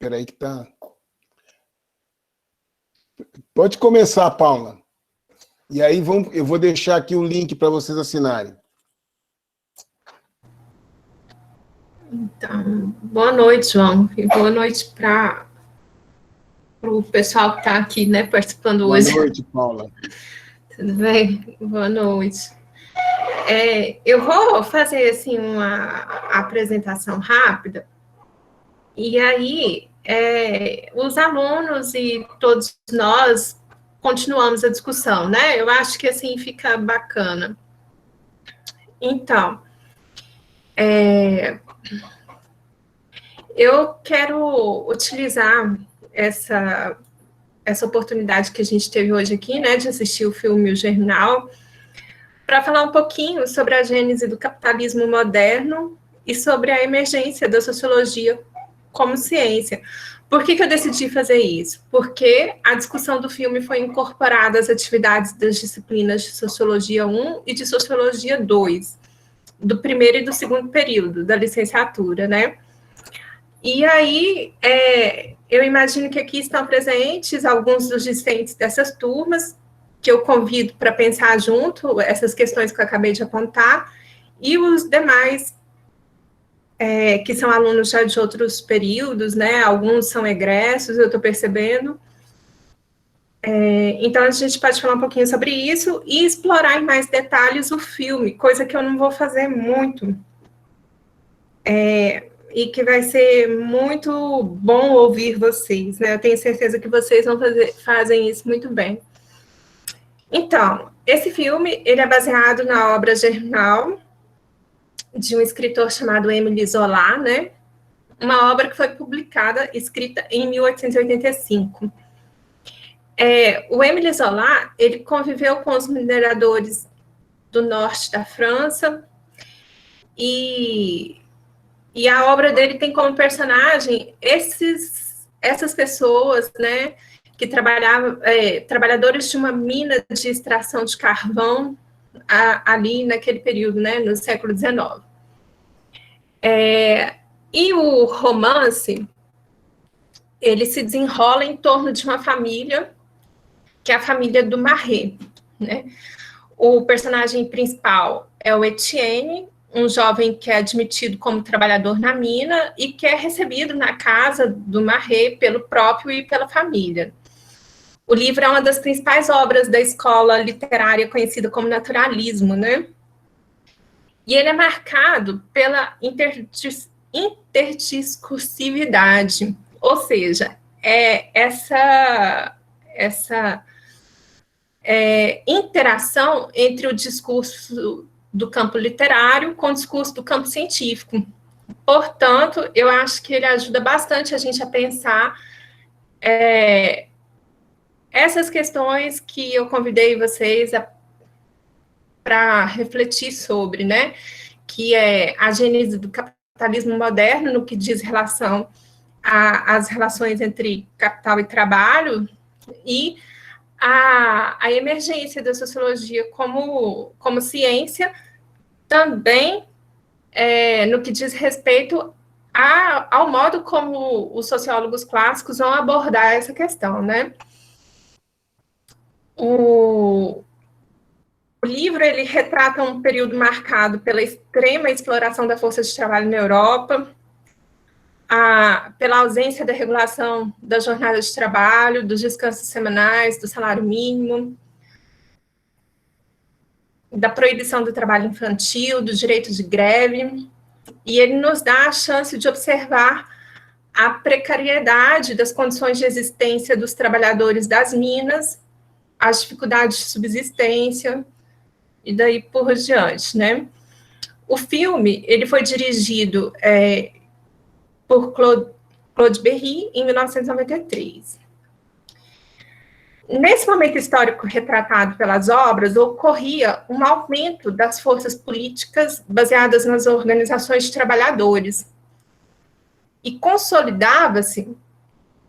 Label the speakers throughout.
Speaker 1: Espera aí que tá... Pode começar, Paula. E aí eu vou deixar aqui o link para vocês assinarem.
Speaker 2: Então, boa noite, João. E boa noite para o pessoal que está aqui, né, participando hoje.
Speaker 1: Boa noite, Paula.
Speaker 2: Tudo bem? Boa noite. Eu vou fazer assim uma apresentação rápida, e aí os alunos e todos nós continuamos a discussão, né? Eu acho que assim fica bacana. Então, eu quero utilizar essa oportunidade que a gente teve hoje aqui, né, de assistir o filme O Germinal, para falar um pouquinho sobre a gênese do capitalismo moderno e sobre a emergência da sociologia como ciência. Por que eu decidi fazer isso? Porque a discussão do filme foi incorporada às atividades das disciplinas de Sociologia 1 e de Sociologia 2, do primeiro e do segundo período da licenciatura, né? E aí, eu imagino que aqui estão presentes alguns dos discentes dessas turmas, que eu convido para pensar junto essas questões que eu acabei de apontar, e os demais, que são alunos já de outros períodos, né? Alguns são egressos, eu estou percebendo. Então, a gente pode falar um pouquinho sobre isso e explorar em mais detalhes o filme, coisa que eu não vou fazer muito. E que vai ser muito bom ouvir vocês, né? Eu tenho certeza que vocês fazem isso muito bem. Então, esse filme, ele é baseado na obra Germinal, de um escritor chamado Émile Zola, né? Uma obra que foi publicada, escrita em 1885. O Émile Zola, ele conviveu com os mineradores do norte da França, e a obra dele tem como personagem essas pessoas, né, que trabalhavam, trabalhadores de uma mina de extração de carvão ali naquele período, né, no século XIX. E o romance, ele se desenrola em torno de uma família, que é a família do Marais, né? O personagem principal é o Etienne, um jovem que é admitido como trabalhador na mina e que é recebido na casa do Marais pelo próprio e pela família. O livro é uma das principais obras da escola literária conhecida como naturalismo, né? E ele é marcado pela interdiscursividade, ou seja, essa interação entre o discurso do campo literário com o discurso do campo científico. Portanto, eu acho que ele ajuda bastante a gente a pensar essas questões que eu convidei vocês para refletir sobre, né? Que é a gênese do capitalismo moderno, no que diz relação às relações entre capital e trabalho, e a emergência da sociologia como ciência, também no que diz respeito ao modo como os sociólogos clássicos vão abordar essa questão, né? O livro, ele retrata um período marcado pela extrema exploração da força de trabalho na Europa, pela ausência da regulação da jornada de trabalho, dos descansos semanais, do salário mínimo, da proibição do trabalho infantil, do direito de greve, e ele nos dá a chance de observar a precariedade das condições de existência dos trabalhadores das minas, as dificuldades de subsistência, e daí por diante, né? O filme, ele foi dirigido por Claude Berry, em 1993. Nesse momento histórico retratado pelas obras, ocorria um aumento das forças políticas baseadas nas organizações de trabalhadores, e consolidava-se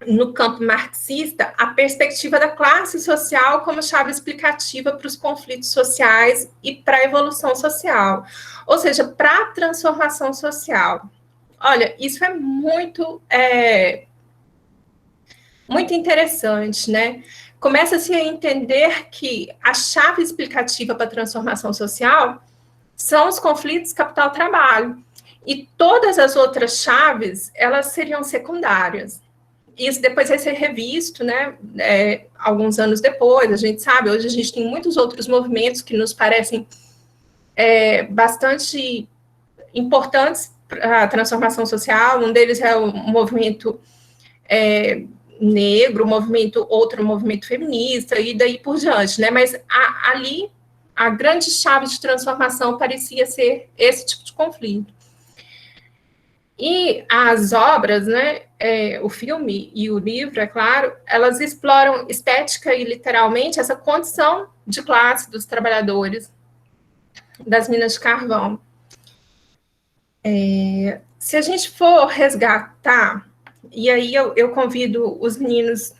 Speaker 2: no campo marxista a perspectiva da classe social como chave explicativa para os conflitos sociais e para a evolução social, ou seja, para a transformação social. Olha, isso é muito muito interessante, né? Começa-se a entender que a chave explicativa para a transformação social são os conflitos capital-trabalho, e todas as outras chaves, elas seriam secundárias. Isso depois vai ser revisto, né, alguns anos depois, a gente sabe, hoje a gente tem muitos outros movimentos que nos parecem bastante importantes para a transformação social, um deles é o movimento negro, outro movimento feminista, e daí por diante, né, mas ali a grande chave de transformação parecia ser esse tipo de conflito. E as obras, né, o filme e o livro, é claro, elas exploram estética e literalmente essa condição de classe dos trabalhadores das minas de carvão. Se a gente for resgatar, e aí eu convido os meninos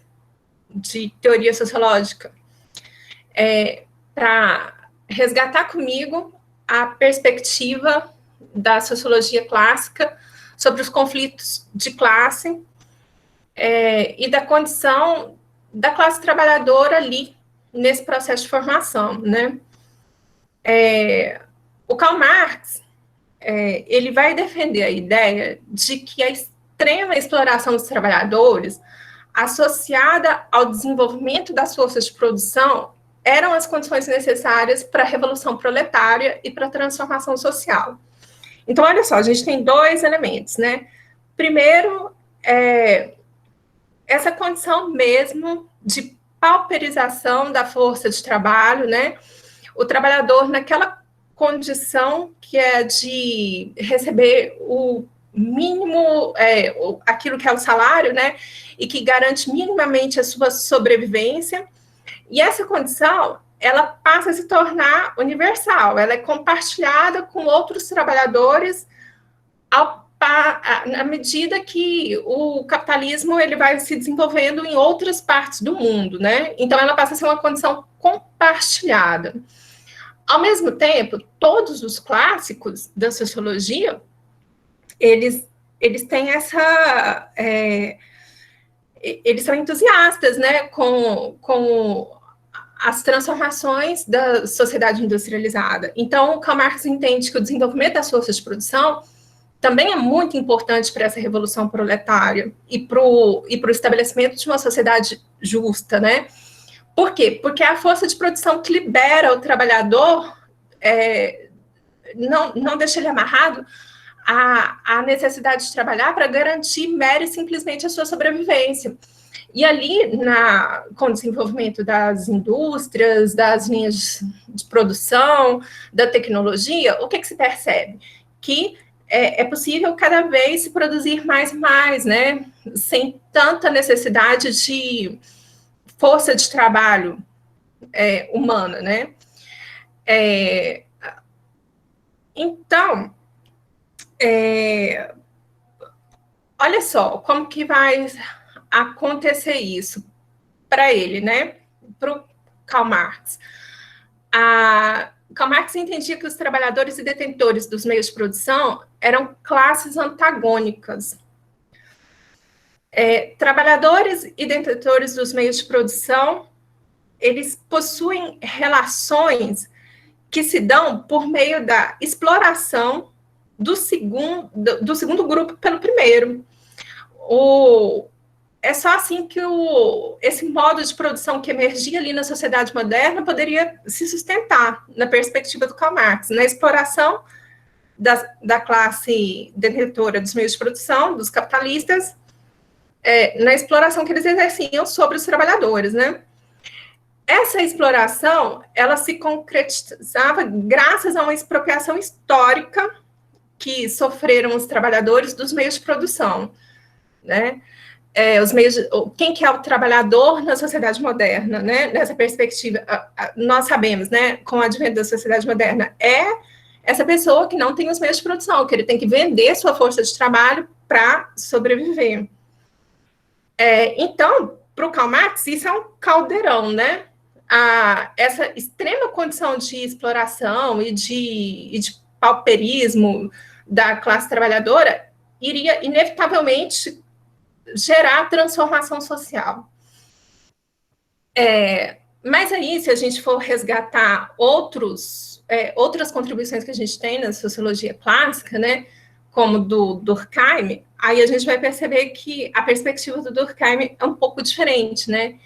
Speaker 2: de teoria sociológica para resgatar comigo a perspectiva da sociologia clássica sobre os conflitos de classe e da condição da classe trabalhadora ali, nesse processo de formação, né? O Karl Marx, ele vai defender a ideia de que a extrema exploração dos trabalhadores, associada ao desenvolvimento das forças de produção, eram as condições necessárias para a revolução proletária e para a transformação social. Então, olha só, a gente tem dois elementos, né? Primeiro, essa condição mesmo de pauperização da força de trabalho, né? O trabalhador naquela condição que é de receber o mínimo, aquilo que é o salário, né? E que garante minimamente a sua sobrevivência. E essa condição, ela passa a se tornar universal, ela é compartilhada com outros trabalhadores à medida que o capitalismo ele vai se desenvolvendo em outras partes do mundo, né? Então, ela passa a ser uma condição compartilhada. Ao mesmo tempo, todos os clássicos da sociologia, eles têm essa... eles são entusiastas, né, com as transformações da sociedade industrializada. Então, o Karl Marx entende que o desenvolvimento das forças de produção também é muito importante para essa revolução proletária e para o estabelecimento de uma sociedade justa, né? Por quê? Porque é a força de produção que libera o trabalhador, não deixa ele amarrado à necessidade de trabalhar para garantir mera e simplesmente a sua sobrevivência. E ali, com o desenvolvimento das indústrias, das linhas de produção, da tecnologia, o que se percebe? Que é possível cada vez se produzir mais e mais, né? Sem tanta necessidade de força de trabalho humana, né? Então, olha só, como que vai acontecer isso para ele, né? Para o Karl Marx. Karl Marx entendia que os trabalhadores e detentores dos meios de produção eram classes antagônicas. Trabalhadores e detentores dos meios de produção, eles possuem relações que se dão por meio da exploração do segundo grupo pelo primeiro. É só assim que esse modo de produção que emergia ali na sociedade moderna poderia se sustentar, na perspectiva do Karl Marx, na exploração da classe detentora dos meios de produção, dos capitalistas, na exploração que eles exerciam sobre os trabalhadores, né? Essa exploração, ela se concretizava graças a uma expropriação histórica que sofreram os trabalhadores dos meios de produção, né? Quem que é o trabalhador na sociedade moderna, né? Nessa perspectiva, nós sabemos, né, com o advento da sociedade moderna, essa pessoa que não tem os meios de produção, que ele tem que vender sua força de trabalho para sobreviver. Então, para o Karl Marx, isso é um caldeirão, né? Essa extrema condição de exploração e de pauperismo da classe trabalhadora iria, inevitavelmente, gerar transformação social. Mas aí, se a gente for resgatar outras contribuições que a gente tem na sociologia clássica, né, como do Durkheim, aí a gente vai perceber que a perspectiva do Durkheim é um pouco diferente, né?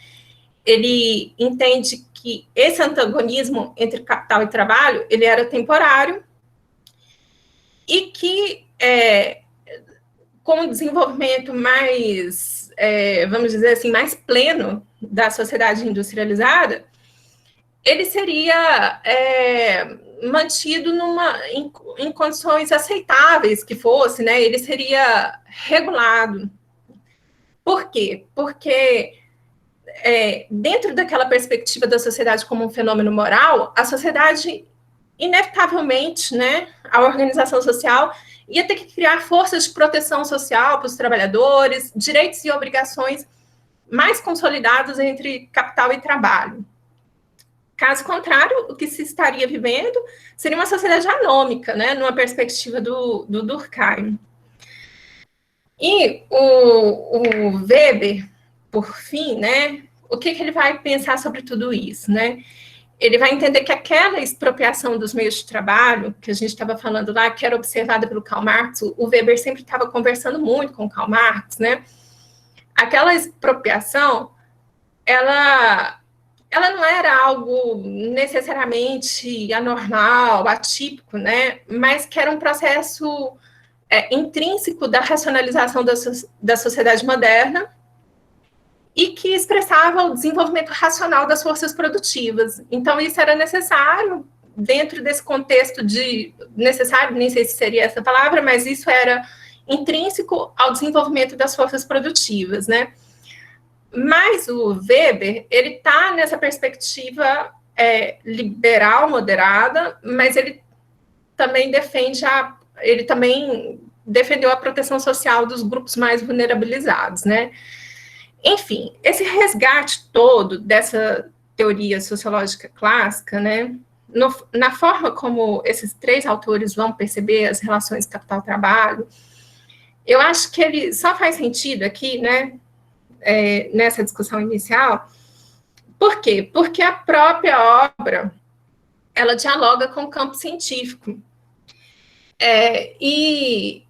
Speaker 2: Ele entende que esse antagonismo entre capital e trabalho, ele era temporário, e que, com o desenvolvimento mais, vamos dizer assim, mais pleno da sociedade industrializada, ele seria mantido em condições aceitáveis que fosse, né? Ele seria regulado. Por quê? Porque dentro daquela perspectiva da sociedade como um fenômeno moral, a sociedade, inevitavelmente, né, a organização social ia ter que criar forças de proteção social para os trabalhadores, direitos e obrigações mais consolidados entre capital e trabalho. Caso contrário, o que se estaria vivendo seria uma sociedade anômica, né, numa perspectiva do Durkheim. E o Weber, por fim, né, o que ele vai pensar sobre tudo isso, né? Ele vai entender que aquela expropriação dos meios de trabalho, que a gente estava falando lá, que era observada pelo Karl Marx, o Weber sempre estava conversando muito com o Karl Marx, né? Aquela expropriação, ela não era algo necessariamente anormal, atípico, né? Mas que era um processo intrínseco da racionalização da sociedade moderna e que expressava o desenvolvimento racional das forças produtivas. Então, isso era necessário dentro desse contexto de... necessário, nem sei se seria essa palavra, mas isso era intrínseco ao desenvolvimento das forças produtivas, né? Mas o Weber, ele está nessa perspectiva liberal, moderada, mas ele também defendeu a proteção social dos grupos mais vulnerabilizados, né? Enfim, esse resgate todo dessa teoria sociológica clássica, né, na forma como esses três autores vão perceber as relações capital-trabalho, eu acho que ele só faz sentido aqui, né, nessa discussão inicial. Por quê? Porque a própria obra, ela dialoga com o campo científico. E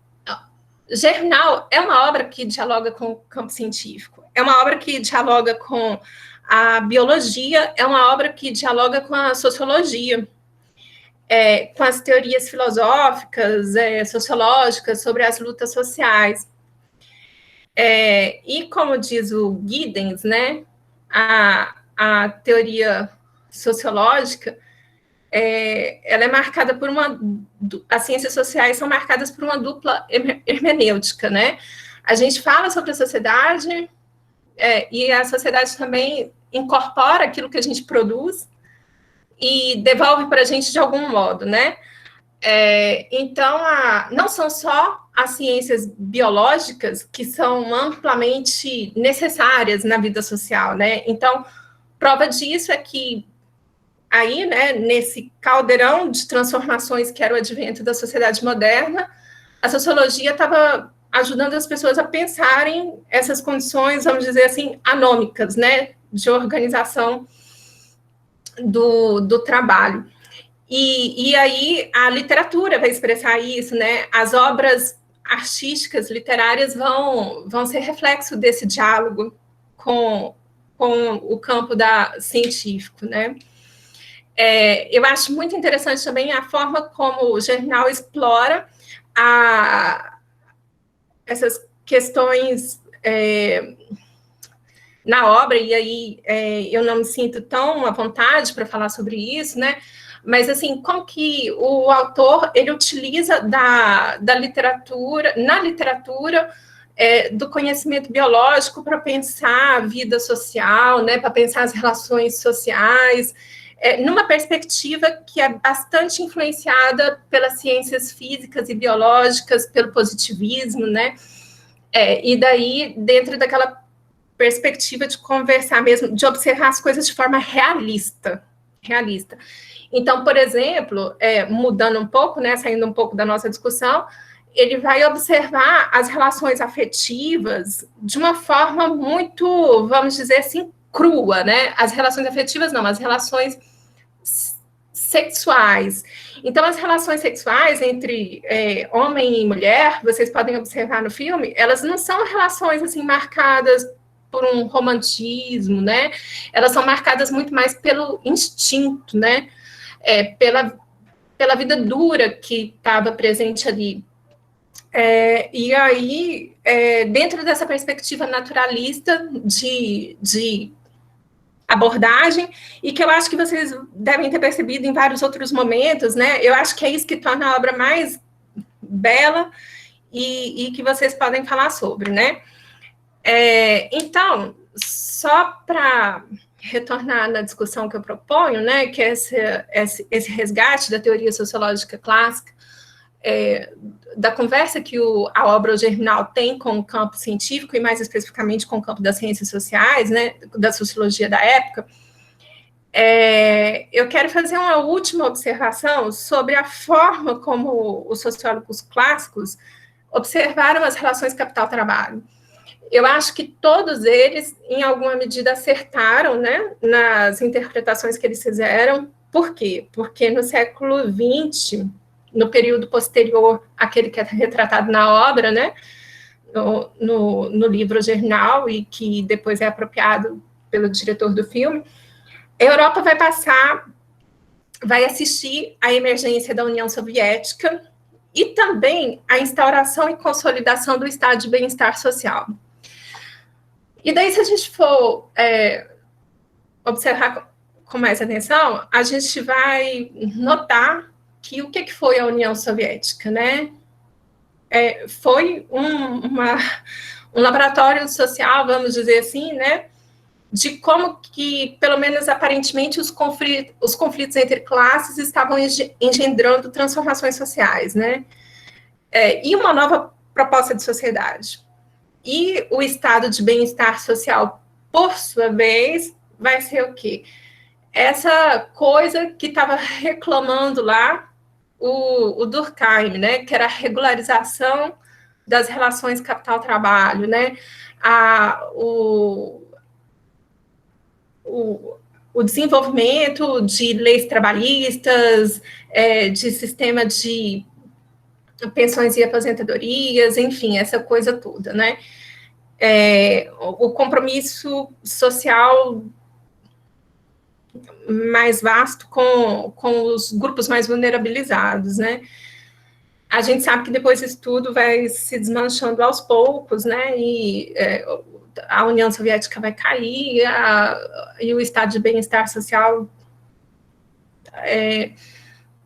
Speaker 2: Germinal é uma obra que dialoga com o campo científico, é uma obra que dialoga com a biologia, é uma obra que dialoga com a sociologia, com as teorias filosóficas, sociológicas sobre as lutas sociais. E como diz o Giddens, né, a teoria sociológica, ela é marcada por as ciências sociais são marcadas por uma dupla hermenêutica, né? A gente fala sobre a sociedade, e a sociedade também incorpora aquilo que a gente produz e devolve para a gente de algum modo, né? Então, não são só as ciências biológicas que são amplamente necessárias na vida social, né? Então, prova disso é que aí, né, nesse caldeirão de transformações que era o advento da sociedade moderna, a sociologia estava ajudando as pessoas a pensarem essas condições, vamos dizer assim, anômicas, né, de organização do trabalho. E aí a literatura vai expressar isso, né, as obras artísticas, literárias vão ser reflexo desse diálogo com o campo científico, né. Eu acho muito interessante também a forma como o Germinal explora essas questões na obra, e aí eu não me sinto tão à vontade para falar sobre isso, né? Mas, assim, como que o autor, ele utiliza da literatura, na literatura, do conhecimento biológico para pensar a vida social, né? Para pensar as relações sociais, numa perspectiva que é bastante influenciada pelas ciências físicas e biológicas, pelo positivismo, né? E daí, dentro daquela perspectiva de conversar mesmo, de observar as coisas de forma realista. Então, por exemplo, mudando um pouco, né, saindo um pouco da nossa discussão, ele vai observar as relações afetivas de uma forma muito, vamos dizer assim, crua, né? As relações afetivas não, as relações sexuais. Então, as relações sexuais entre homem e mulher, vocês podem observar no filme, elas não são relações assim marcadas por um romantismo, né? Elas são marcadas muito mais pelo instinto, né? Pela vida dura que estava presente ali. E aí, dentro dessa perspectiva naturalista de abordagem, e que eu acho que vocês devem ter percebido em vários outros momentos, né? Eu acho que é isso que torna a obra mais bela e que vocês podem falar sobre, né? Então, só para retornar na discussão que eu proponho, né, que é esse resgate da teoria sociológica clássica, da conversa que a obra O Germinal tem com o campo científico, e mais especificamente com o campo das ciências sociais, né, da sociologia da época, eu quero fazer uma última observação sobre a forma como os sociólogos clássicos observaram as relações capital-trabalho. Eu acho que todos eles, em alguma medida, acertaram, né, nas interpretações que eles fizeram. Por quê? Porque no século XX, no período posterior àquele que é retratado na obra, né, no livro Germinal, e que depois é apropriado pelo diretor do filme, a Europa vai assistir à emergência da União Soviética e também à instauração e consolidação do estado de bem-estar social. E daí, se a gente for observar com mais atenção, a gente vai notar que o que foi a União Soviética, né? Foi um laboratório social, vamos dizer assim, né? De como que, pelo menos aparentemente, os conflitos entre classes estavam engendrando transformações sociais, né? E uma nova proposta de sociedade. E o estado de bem-estar social, por sua vez, vai ser o quê? Essa coisa que estava reclamando lá o Durkheim, né? Que era a regularização das relações capital-trabalho, né? O desenvolvimento de leis trabalhistas, de sistema de pensões e aposentadorias, enfim, essa coisa toda, né? O compromisso social mais vasto com os grupos mais vulnerabilizados, né? A gente sabe que depois isso tudo vai se desmanchando aos poucos, né? E a União Soviética vai cair, e o estado de bem-estar social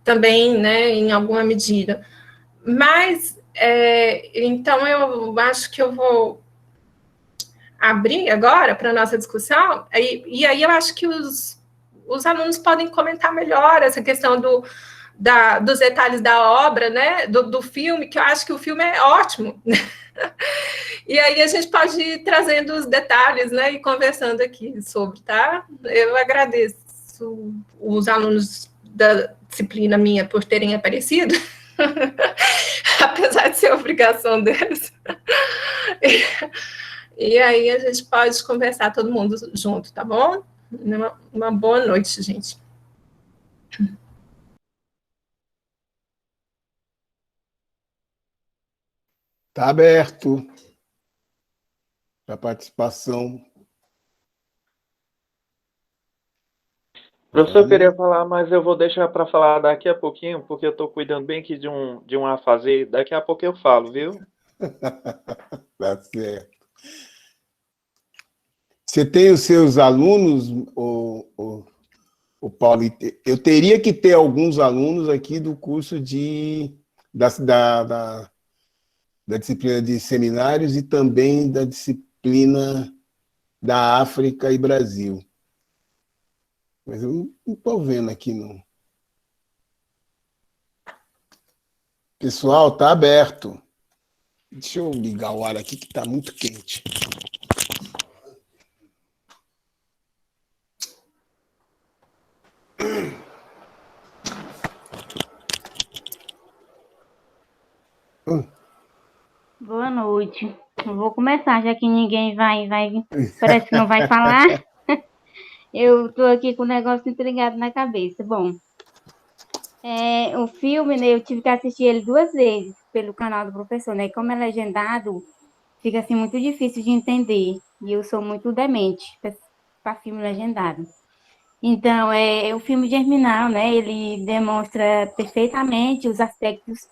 Speaker 2: também, né, em alguma medida. Mas, então, eu acho que eu vou abrir agora para a nossa discussão, e aí eu acho que os alunos podem comentar melhor essa questão dos detalhes da obra, né, do filme, que eu acho que o filme é ótimo. E aí a gente pode ir trazendo os detalhes, né, e conversando aqui sobre, tá? Eu agradeço os alunos da disciplina minha por terem aparecido, apesar de ser obrigação deles. E aí a gente pode conversar todo mundo junto, tá bom? Uma boa noite, gente.
Speaker 1: Está aberto para participação.
Speaker 3: Professor, eu queria falar, mas eu vou deixar para falar daqui a pouquinho, porque eu estou cuidando bem aqui de um afazer. Daqui a pouco eu falo, viu?
Speaker 1: Tá certo. Você tem os seus alunos, o Paulo? Eu teria que ter alguns alunos aqui do curso da disciplina de seminários e também da disciplina da África e Brasil. Mas eu não estou vendo aqui, não. Pessoal, está aberto. Deixa eu ligar o ar aqui que está muito quente.
Speaker 4: Boa noite. Eu vou começar, já que ninguém vai, parece que não vai falar. Eu tô aqui com um negócio intrigado na cabeça. Bom, o filme, né, eu tive que assistir ele 2 vezes pelo canal do professor, né? Como é legendado, fica assim muito difícil de entender. E eu sou muito demente para filme legendado. Então, o filme Germinal, né? Ele demonstra perfeitamente os aspectos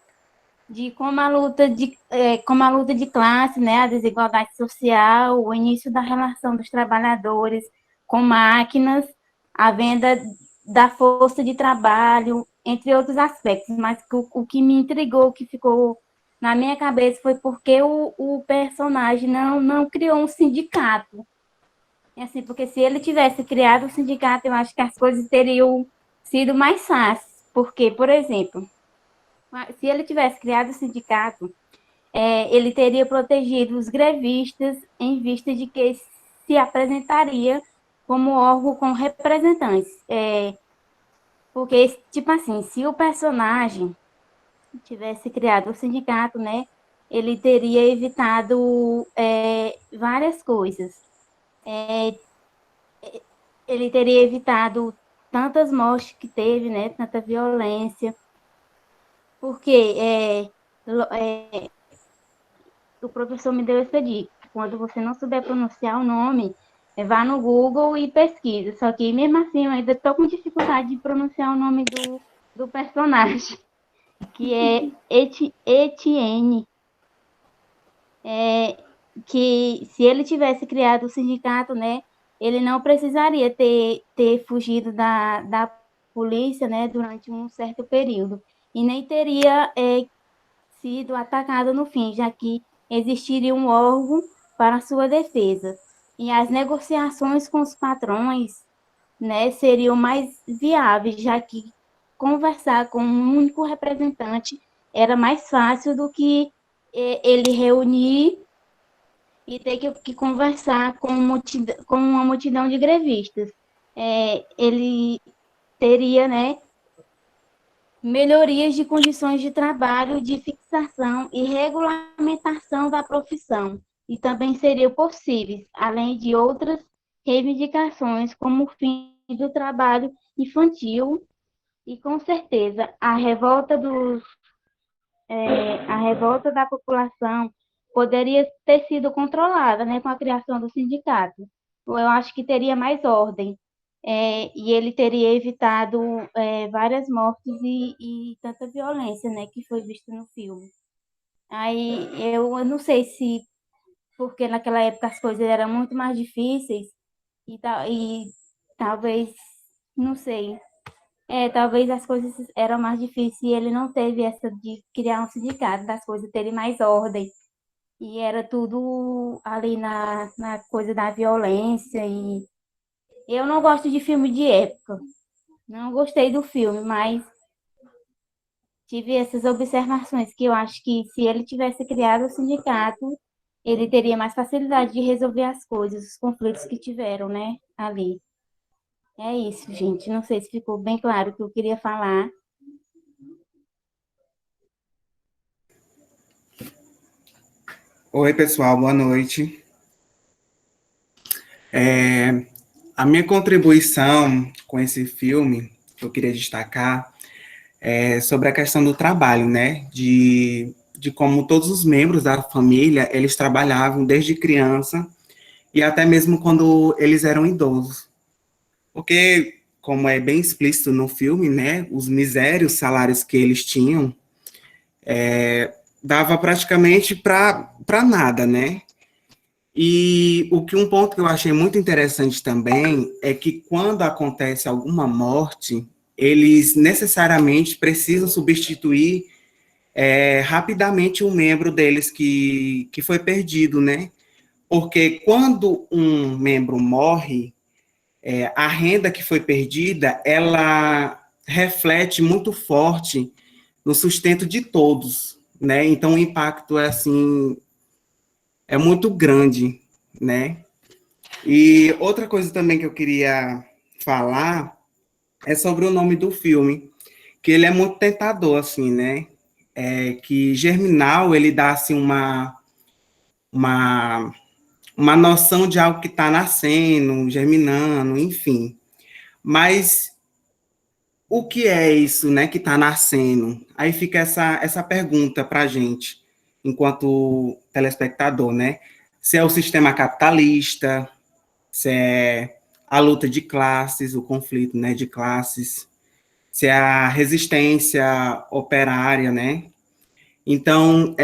Speaker 4: de como a luta de classe, né, a desigualdade social, o início da relação dos trabalhadores com máquinas, a venda da força de trabalho, entre outros aspectos. Mas o que me intrigou, o que ficou na minha cabeça foi porque o personagem não criou um sindicato. Assim, porque se ele tivesse criado um sindicato, eu acho que as coisas teriam sido mais fáceis. Porque, por exemplo, se ele tivesse criado o sindicato, ele teria protegido os grevistas em vista de que se apresentaria como órgão com representantes. Porque, tipo assim, se o personagem tivesse criado o sindicato, né, ele teria evitado várias coisas. Ele teria evitado tantas mortes que teve, né, tanta violência, porque o professor me deu essa dica. Quando você não souber pronunciar o nome, vá no Google e pesquisa. Só que mesmo assim eu ainda estou com dificuldade de pronunciar o nome do personagem, que é Etienne. Que se ele tivesse criado o sindicato, né, ele não precisaria ter fugido da polícia, né, durante um certo período. E nem teria sido atacado no fim, já que existiria um órgão para sua defesa. E as negociações com os patrões, né, seriam mais viáveis, já que conversar com um único representante era mais fácil do que ele reunir e ter que conversar com uma multidão de grevistas. Ele teria, né, melhorias de condições de trabalho, de fixação e regulamentação da profissão, e também seriam possíveis, além de outras reivindicações, como o fim do trabalho infantil e, com certeza, a revolta da população poderia ter sido controlada, né, com a criação do sindicato. Eu acho que teria mais ordem, e ele teria evitado várias mortes e tanta violência, né, que foi vista no filme. Aí eu não sei se porque naquela época as coisas eram muito mais difíceis e talvez, não sei, talvez as coisas eram mais difíceis e ele não teve essa de criar um sindicato, das coisas terem mais ordem. E era tudo ali na coisa da violência. E eu não gosto de filme de época. Não gostei do filme, mas tive essas observações que eu acho que se ele tivesse criado o sindicato, ele teria mais facilidade de resolver as coisas, os conflitos que tiveram, né, ali. É isso, gente. Não sei se ficou bem claro o que eu queria falar.
Speaker 5: Oi, pessoal, boa noite. A minha contribuição com esse filme, que eu queria destacar, é sobre a questão do trabalho, né? De como todos os membros da família, eles trabalhavam desde criança e até mesmo quando eles eram idosos. Porque, como é bem explícito no filme, né? Os misérios salários que eles tinham dava praticamente para nada, né? E um ponto que eu achei muito interessante também é que quando acontece alguma morte, eles necessariamente precisam substituir rapidamente um membro deles que foi perdido, né? Porque quando um membro morre, a renda que foi perdida, ela reflete muito forte no sustento de todos, né? Então o impacto é assim, é muito grande, né? E outra coisa também que eu queria falar é sobre o nome do filme, que ele é muito tentador, assim, né? Que Germinal, ele dá, assim, uma, uma noção de algo que está nascendo, germinando, enfim. Mas o que é isso, né, que está nascendo? Aí fica essa pergunta para a gente, enquanto telespectador, né? Se é o sistema capitalista, se é a luta de classes, o conflito, né, de classes, se é a resistência operária, né? Então,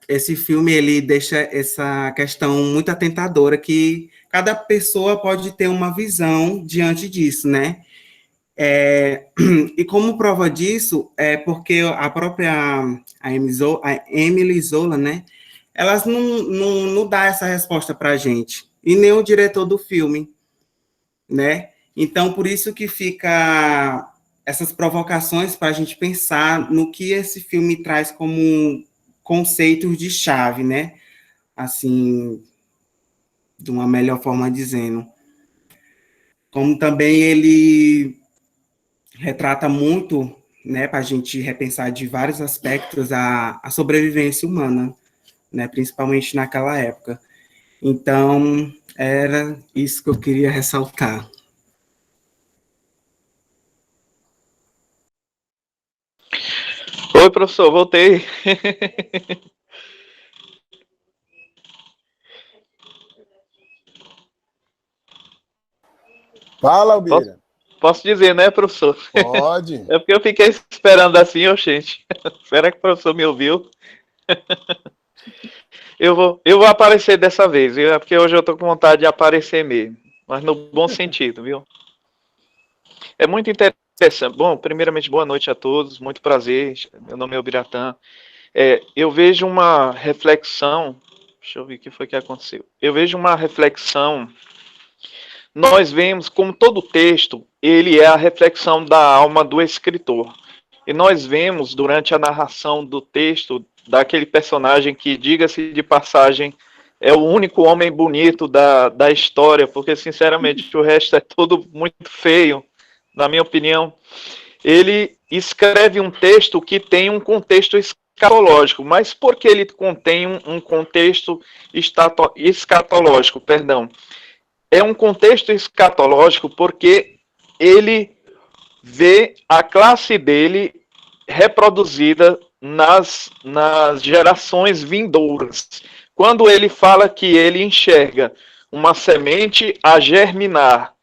Speaker 5: esse filme, ele deixa essa questão muito atentadora, que cada pessoa pode ter uma visão diante disso, né? E como prova disso, é porque a própria Emily Zola, né? Elas não dá essa resposta para a gente, e nem o diretor do filme, né? Então, por isso que fica essas provocações para a gente pensar no que esse filme traz como conceitos de chave, né? Assim, de uma melhor forma dizendo. Como também ele retrata muito, né, para a gente repensar de vários aspectos a sobrevivência humana, né, principalmente naquela época. Então, era isso que eu queria ressaltar.
Speaker 3: Oi, professor, voltei.
Speaker 1: Fala, Albeira.
Speaker 3: Posso dizer, né, professor?
Speaker 1: Pode.
Speaker 3: É porque eu fiquei esperando assim, ô gente. Será que o professor me ouviu? Eu vou aparecer dessa vez, viu? É porque hoje eu tô com vontade de aparecer mesmo. Mas no bom sentido, viu? É muito interessante. Bom, primeiramente, boa noite a todos. Muito prazer. Meu nome é Albiratã. Eu vejo uma reflexão. Deixa eu ver o que foi que aconteceu. Eu vejo uma reflexão. Nós vemos como todo texto, ele é a reflexão da alma do escritor. E nós vemos durante a narração do texto daquele personagem que, diga-se de passagem, é o único homem bonito da história, porque sinceramente o resto é tudo muito feio, na minha opinião. Ele escreve um texto que tem um contexto escatológico, mas por que ele contém um contexto escatológico, perdão? É um contexto escatológico porque ele vê a classe dele reproduzida nas gerações vindouras. Quando ele fala que ele enxerga uma semente a germinar,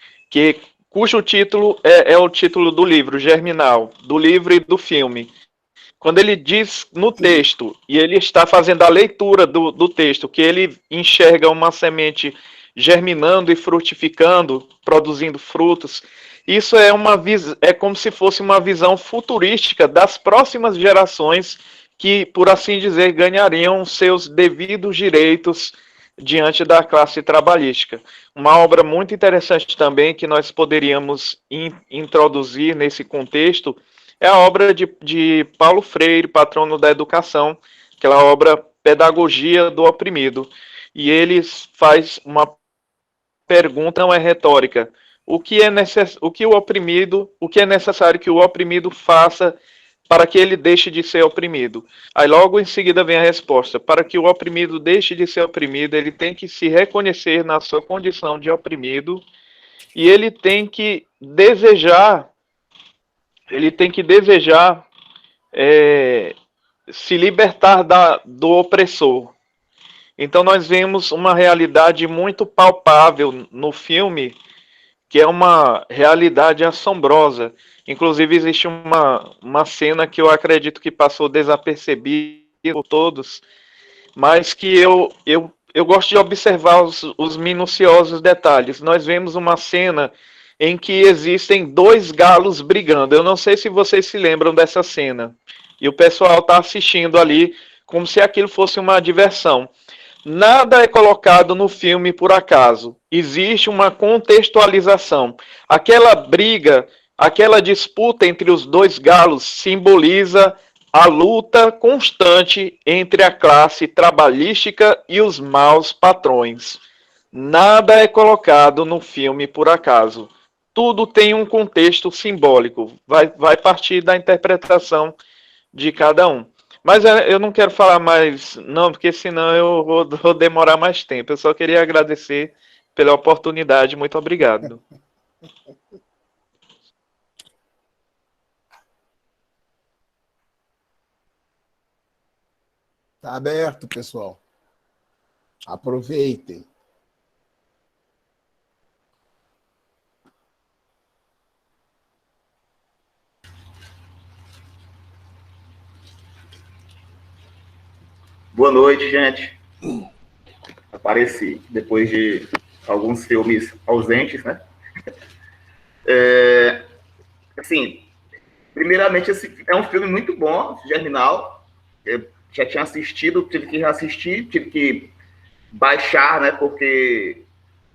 Speaker 3: cujo título é o título do livro, Germinal, do livro e do filme. Quando ele diz no texto, e ele está fazendo a leitura do texto, que ele enxerga uma semente germinando e frutificando, produzindo frutos, isso é como se fosse uma visão futurística das próximas gerações que, por assim dizer, ganhariam seus devidos direitos diante da classe trabalhística. Uma obra muito interessante também que nós poderíamos introduzir nesse contexto é a obra de Paulo Freire, patrono da educação, aquela obra Pedagogia do Oprimido. E ele faz uma pergunta, não é retórica. O que é necessário que o oprimido faça para que ele deixe de ser oprimido? Aí logo em seguida vem a resposta. Para que o oprimido deixe de ser oprimido, ele tem que se reconhecer na sua condição de oprimido e ele tem que desejar se libertar do opressor. Então nós vemos uma realidade muito palpável no filme, que é uma realidade assombrosa. Inclusive existe uma cena que eu acredito que passou desapercebida por todos, mas que eu gosto de observar os minuciosos detalhes. Nós vemos uma cena em que existem dois galos brigando. Eu não sei se vocês se lembram dessa cena. E o pessoal está assistindo ali como se aquilo fosse uma diversão. Nada é colocado no filme por acaso. Existe uma contextualização. Aquela briga, aquela disputa entre os dois galos simboliza a luta constante entre a classe trabalhística e os maus patrões. Nada é colocado no filme por acaso. Tudo tem um contexto simbólico. Vai partir da interpretação de cada um. Mas eu não quero falar mais, não, porque senão eu vou demorar mais tempo. Eu só queria agradecer pela oportunidade. Muito obrigado.
Speaker 1: Está aberto, pessoal. Aproveitem.
Speaker 6: Boa noite, gente. Apareci depois de alguns filmes ausentes, né? Assim, primeiramente, esse é um filme muito bom, Germinal. Eu já tinha assistido, tive que reassistir, tive que baixar, né? Porque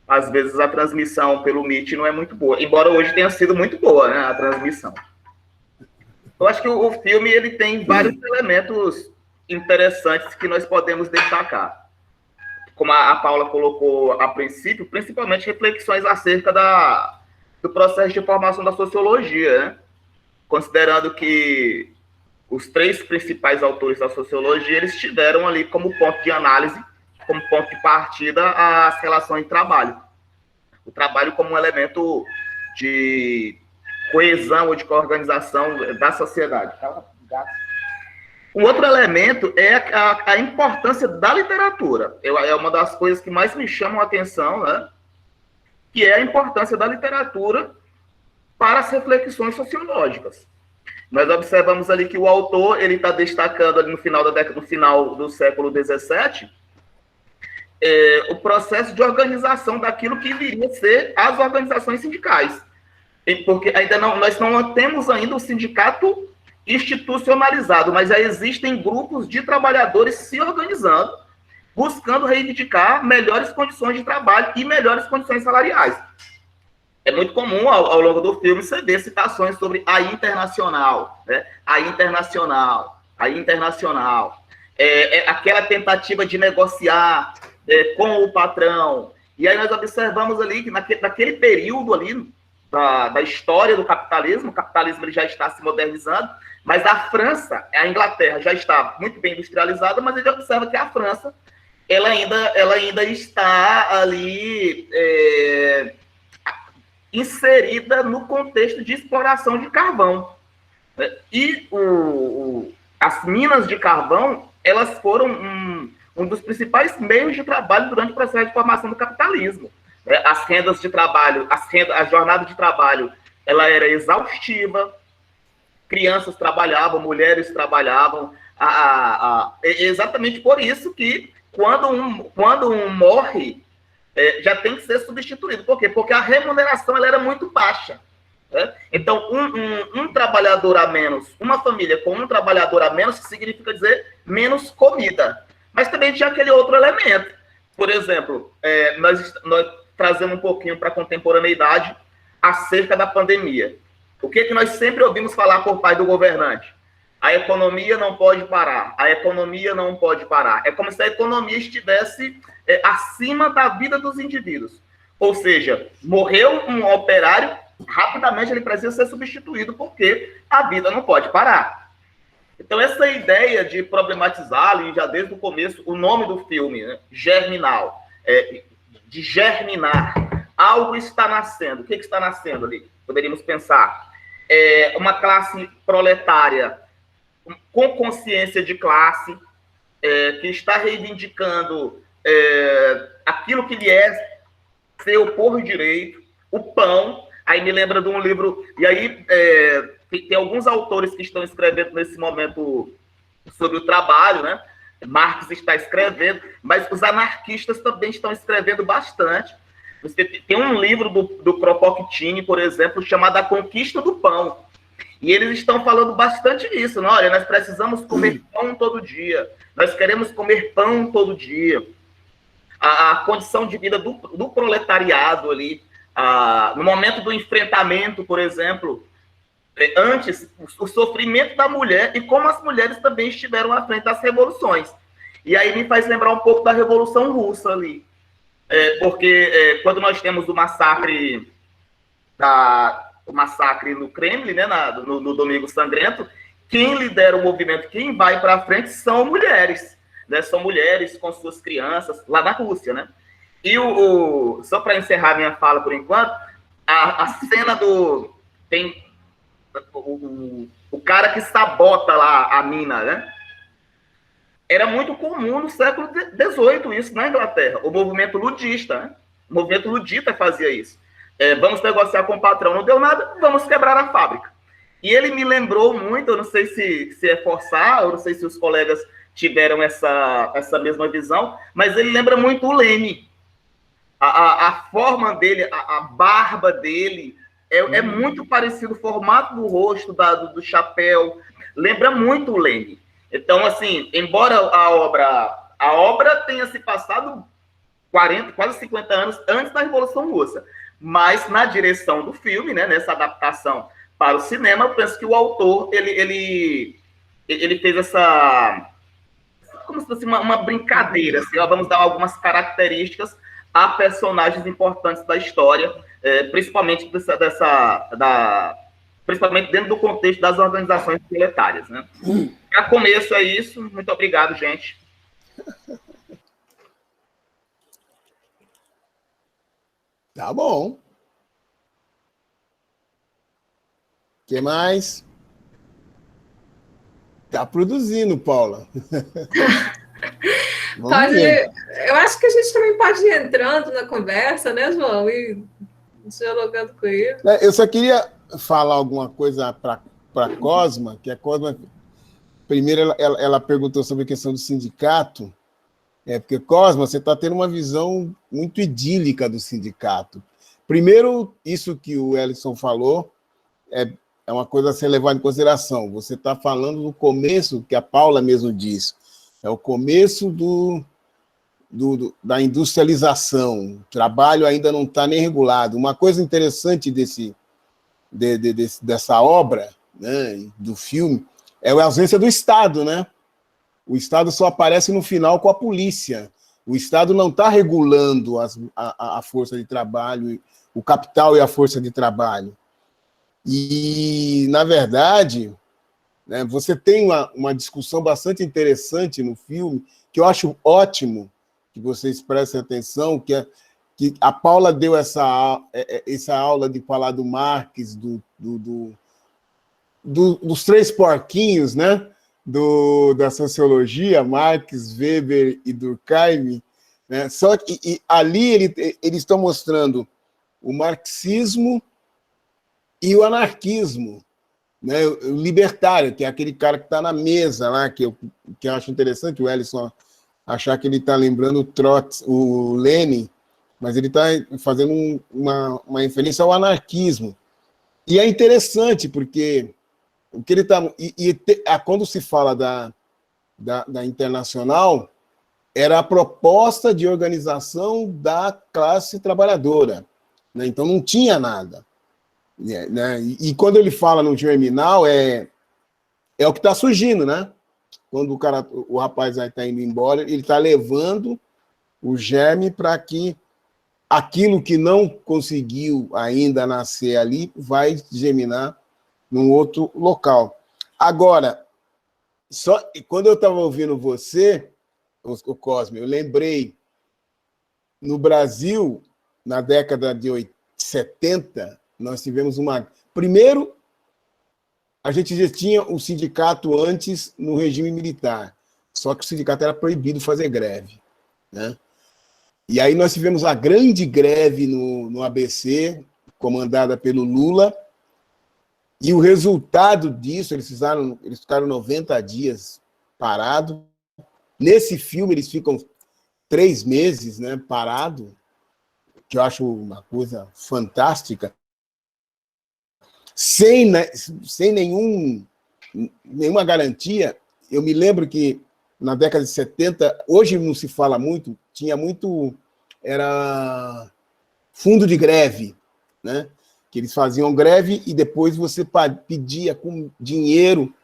Speaker 6: às vezes a transmissão pelo Meet não é muito boa. Embora hoje tenha sido muito boa, né? A transmissão. Eu acho que o filme ele tem vários elementos interessantes que nós podemos destacar. Como a Paula colocou a princípio, principalmente reflexões acerca do processo de formação da sociologia, né? Considerando que os 3 principais autores da sociologia, eles tiveram ali como ponto de análise, como ponto de partida, as relações de trabalho. O trabalho como um elemento de coesão ou de organização da sociedade. Um outro elemento é a importância da literatura. É uma das coisas que mais me chamam a atenção, né? Que é a importância da literatura para as reflexões sociológicas. Nós observamos ali que o autor ele está destacando ali no final do século XVII o processo de organização daquilo que viria a ser as organizações sindicais. Porque nós não temos ainda o sindicato institucionalizado, mas já existem grupos de trabalhadores se organizando, buscando reivindicar melhores condições de trabalho e melhores condições salariais. É muito comum, ao longo do filme, você ver citações sobre a Internacional, né? A Internacional. Aquela tentativa de negociar com o patrão. E aí nós observamos ali que naquele período ali da história do capitalismo, o capitalismo ele já está se modernizando, mas a França, a Inglaterra já está muito bem industrializada, mas a gente observa que a França ela ainda está ali inserida no contexto de exploração de carvão. E as minas de carvão, elas foram um dos principais meios de trabalho durante o processo de formação do capitalismo. As rendas de trabalho, a jornada de trabalho, ela era exaustiva, crianças trabalhavam, mulheres trabalhavam, exatamente por isso que quando um morre, já tem que ser substituído. Por quê? Porque a remuneração ela era muito baixa. Né? Então, um trabalhador a menos, uma família com um trabalhador a menos, significa dizer menos comida. Mas também tinha aquele outro elemento. Por exemplo, nós trazemos um pouquinho para a contemporaneidade acerca da pandemia. O que nós sempre ouvimos falar por parte do governante? A economia não pode parar. A economia não pode parar. É como se a economia estivesse acima da vida dos indivíduos. Ou seja, morreu um operário, rapidamente ele precisa ser substituído, porque a vida não pode parar. Então, essa ideia de problematizar ali, já desde o começo, o nome do filme, né? Germinal, de germinar, algo está nascendo. O que está nascendo ali? Poderíamos pensar. Uma classe proletária com consciência de classe, que está reivindicando aquilo que lhe é seu por direito, o pão. Aí me lembra de um livro, e aí tem alguns autores que estão escrevendo nesse momento sobre o trabalho, né? Marx está escrevendo, mas os anarquistas também estão escrevendo bastante. Você tem um livro do Kropotkin, por exemplo, chamado A Conquista do Pão. E eles estão falando bastante disso. Né? Olha, nós precisamos comer pão todo dia. Nós queremos comer pão todo dia. A condição de vida do proletariado ali, no momento do enfrentamento, por exemplo, antes, o sofrimento da mulher e como as mulheres também estiveram à frente das revoluções. E aí me faz lembrar um pouco da Revolução Russa ali. Porque quando nós temos o massacre no Kremlin, né, no Domingo Sangrento, quem lidera o movimento, quem vai para frente são mulheres, né? São mulheres com suas crianças lá na Rússia, né? E só para encerrar minha fala por enquanto, a cena tem o cara que sabota lá a mina, né? Era muito comum no século XVIII isso na Inglaterra, o movimento ludista, né? O movimento ludita fazia isso. Vamos negociar com o patrão, não deu nada, vamos quebrar a fábrica. E ele me lembrou muito, eu não sei se é forçar, eu não sei se os colegas tiveram essa mesma visão, mas ele lembra muito o Lenin. A forma dele, a barba dele, é muito parecido, o formato do rosto, do chapéu, lembra muito o Lenin. Então, assim, embora a obra tenha se passado 40, quase 50 anos antes da Revolução Russa, mas na direção do filme, né, nessa adaptação para o cinema, eu penso que o autor, ele fez essa, como se fosse uma brincadeira, assim, ó, vamos dar algumas características a personagens importantes da história, principalmente principalmente dentro do contexto das organizações proletárias, né? Para começo é isso. Muito obrigado, gente.
Speaker 1: Tá bom. O que mais? Tá produzindo, Paula.
Speaker 2: Eu acho que a gente também pode ir entrando na conversa, né, João? E dialogando com ele.
Speaker 1: Eu só queria falar alguma coisa para Cosma, que a Cosma, primeiro, ela perguntou sobre a questão do sindicato, porque, Cosma, você está tendo uma visão muito idílica do sindicato. Primeiro, isso que o Ellison falou é uma coisa a ser levada em consideração. Você está falando do começo, que a Paula mesmo disse, é o começo da industrialização. O trabalho ainda não está nem regulado. Uma coisa interessante dessa obra, né, do filme, é a ausência do Estado, né? O Estado só aparece no final com a polícia. O Estado não está regulando a força de trabalho, o capital e a força de trabalho. E, na verdade, né, você tem uma discussão bastante interessante no filme, que eu acho ótimo que vocês prestem atenção, que a Paula deu essa aula de falar do Marx, dos três porquinhos, né? Da sociologia, Marx, Weber e Durkheim, né? Só que ali eles estão mostrando o marxismo e o anarquismo, né? O libertário, que é aquele cara que está na mesa lá, que eu acho interessante o Ellison achar que ele está lembrando o Lenin, mas ele está fazendo uma referência ao anarquismo. E é interessante, porque o que ele está. Quando se fala da Internacional, era a proposta de organização da classe trabalhadora, né? Então não tinha nada, né? E quando ele fala no Germinal, é o que está surgindo, né? Quando o rapaz está indo embora, ele está levando o germe para que aquilo que não conseguiu ainda nascer ali vai germinar num outro local. Agora, quando eu estava ouvindo você, o Cosme, eu lembrei, no Brasil, na década de 70, nós tivemos uma... Primeiro, a gente já tinha o sindicato antes no regime militar, só que o sindicato era proibido fazer greve, né? E aí nós tivemos a grande greve no ABC, comandada pelo Lula, e o resultado disso, eles ficaram 90 dias parados. Nesse filme, eles ficam 3 meses, né, parados, que eu acho uma coisa fantástica, sem nenhuma garantia. Eu me lembro que na década de 70, hoje não se fala muito, tinha muito, era fundo de greve, né? Que eles faziam greve e depois você pedia com dinheiro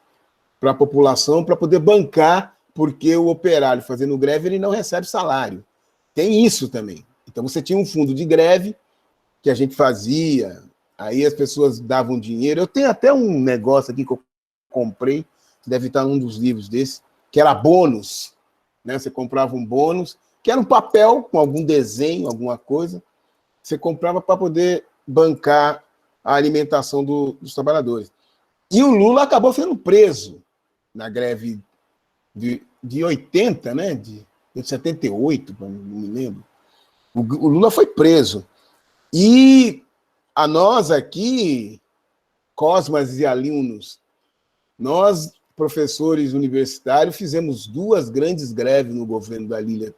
Speaker 1: para a população para poder bancar, porque o operário fazendo greve ele não recebe salário. Tem isso também. Então você tinha um fundo de greve que a gente fazia, aí as pessoas davam dinheiro. Eu tenho até um negócio aqui que eu comprei deve estar num dos livros desse, que era bônus, né? Você comprava um bônus, que era um papel com algum desenho, alguma coisa, você comprava para poder bancar a alimentação dos trabalhadores. E o Lula acabou sendo preso na greve de 80, né? De 78, não me lembro. O Lula foi preso. E a nós aqui, Cosmas e alunos, nós, professores universitários, fizemos 2 grandes greves no governo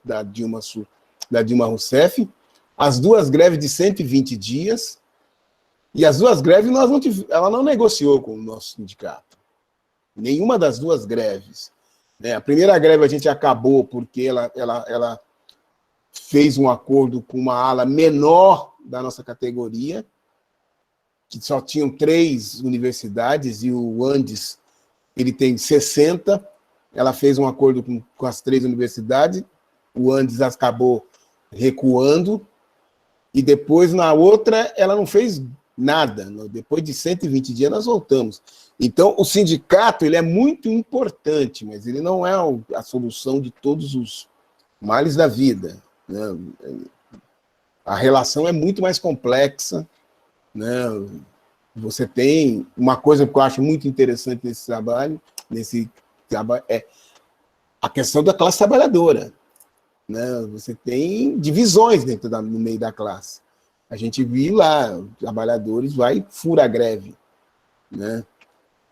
Speaker 1: da Dilma Rousseff, as 2 greves de 120 dias, e as 2 greves ela não negociou com o nosso sindicato. Nenhuma das 2 greves. Né? A primeira greve a gente acabou porque ela fez um acordo com uma ala menor da nossa categoria, que só tinham 3 universidades, e o Andes ele tem 60, ela fez um acordo com as 3 universidades, o Andes acabou recuando, e depois, na outra, ela não fez nada. Depois de 120 dias, nós voltamos. Então, o sindicato ele é muito importante, mas ele não é a solução de todos os males da vida. Né? A relação é muito mais complexa. Né? Você tem uma coisa que eu acho muito interessante nesse trabalho é a questão da classe trabalhadora. Né? Você tem divisões no meio da classe. A gente viu lá, trabalhadores fura a greve. Né?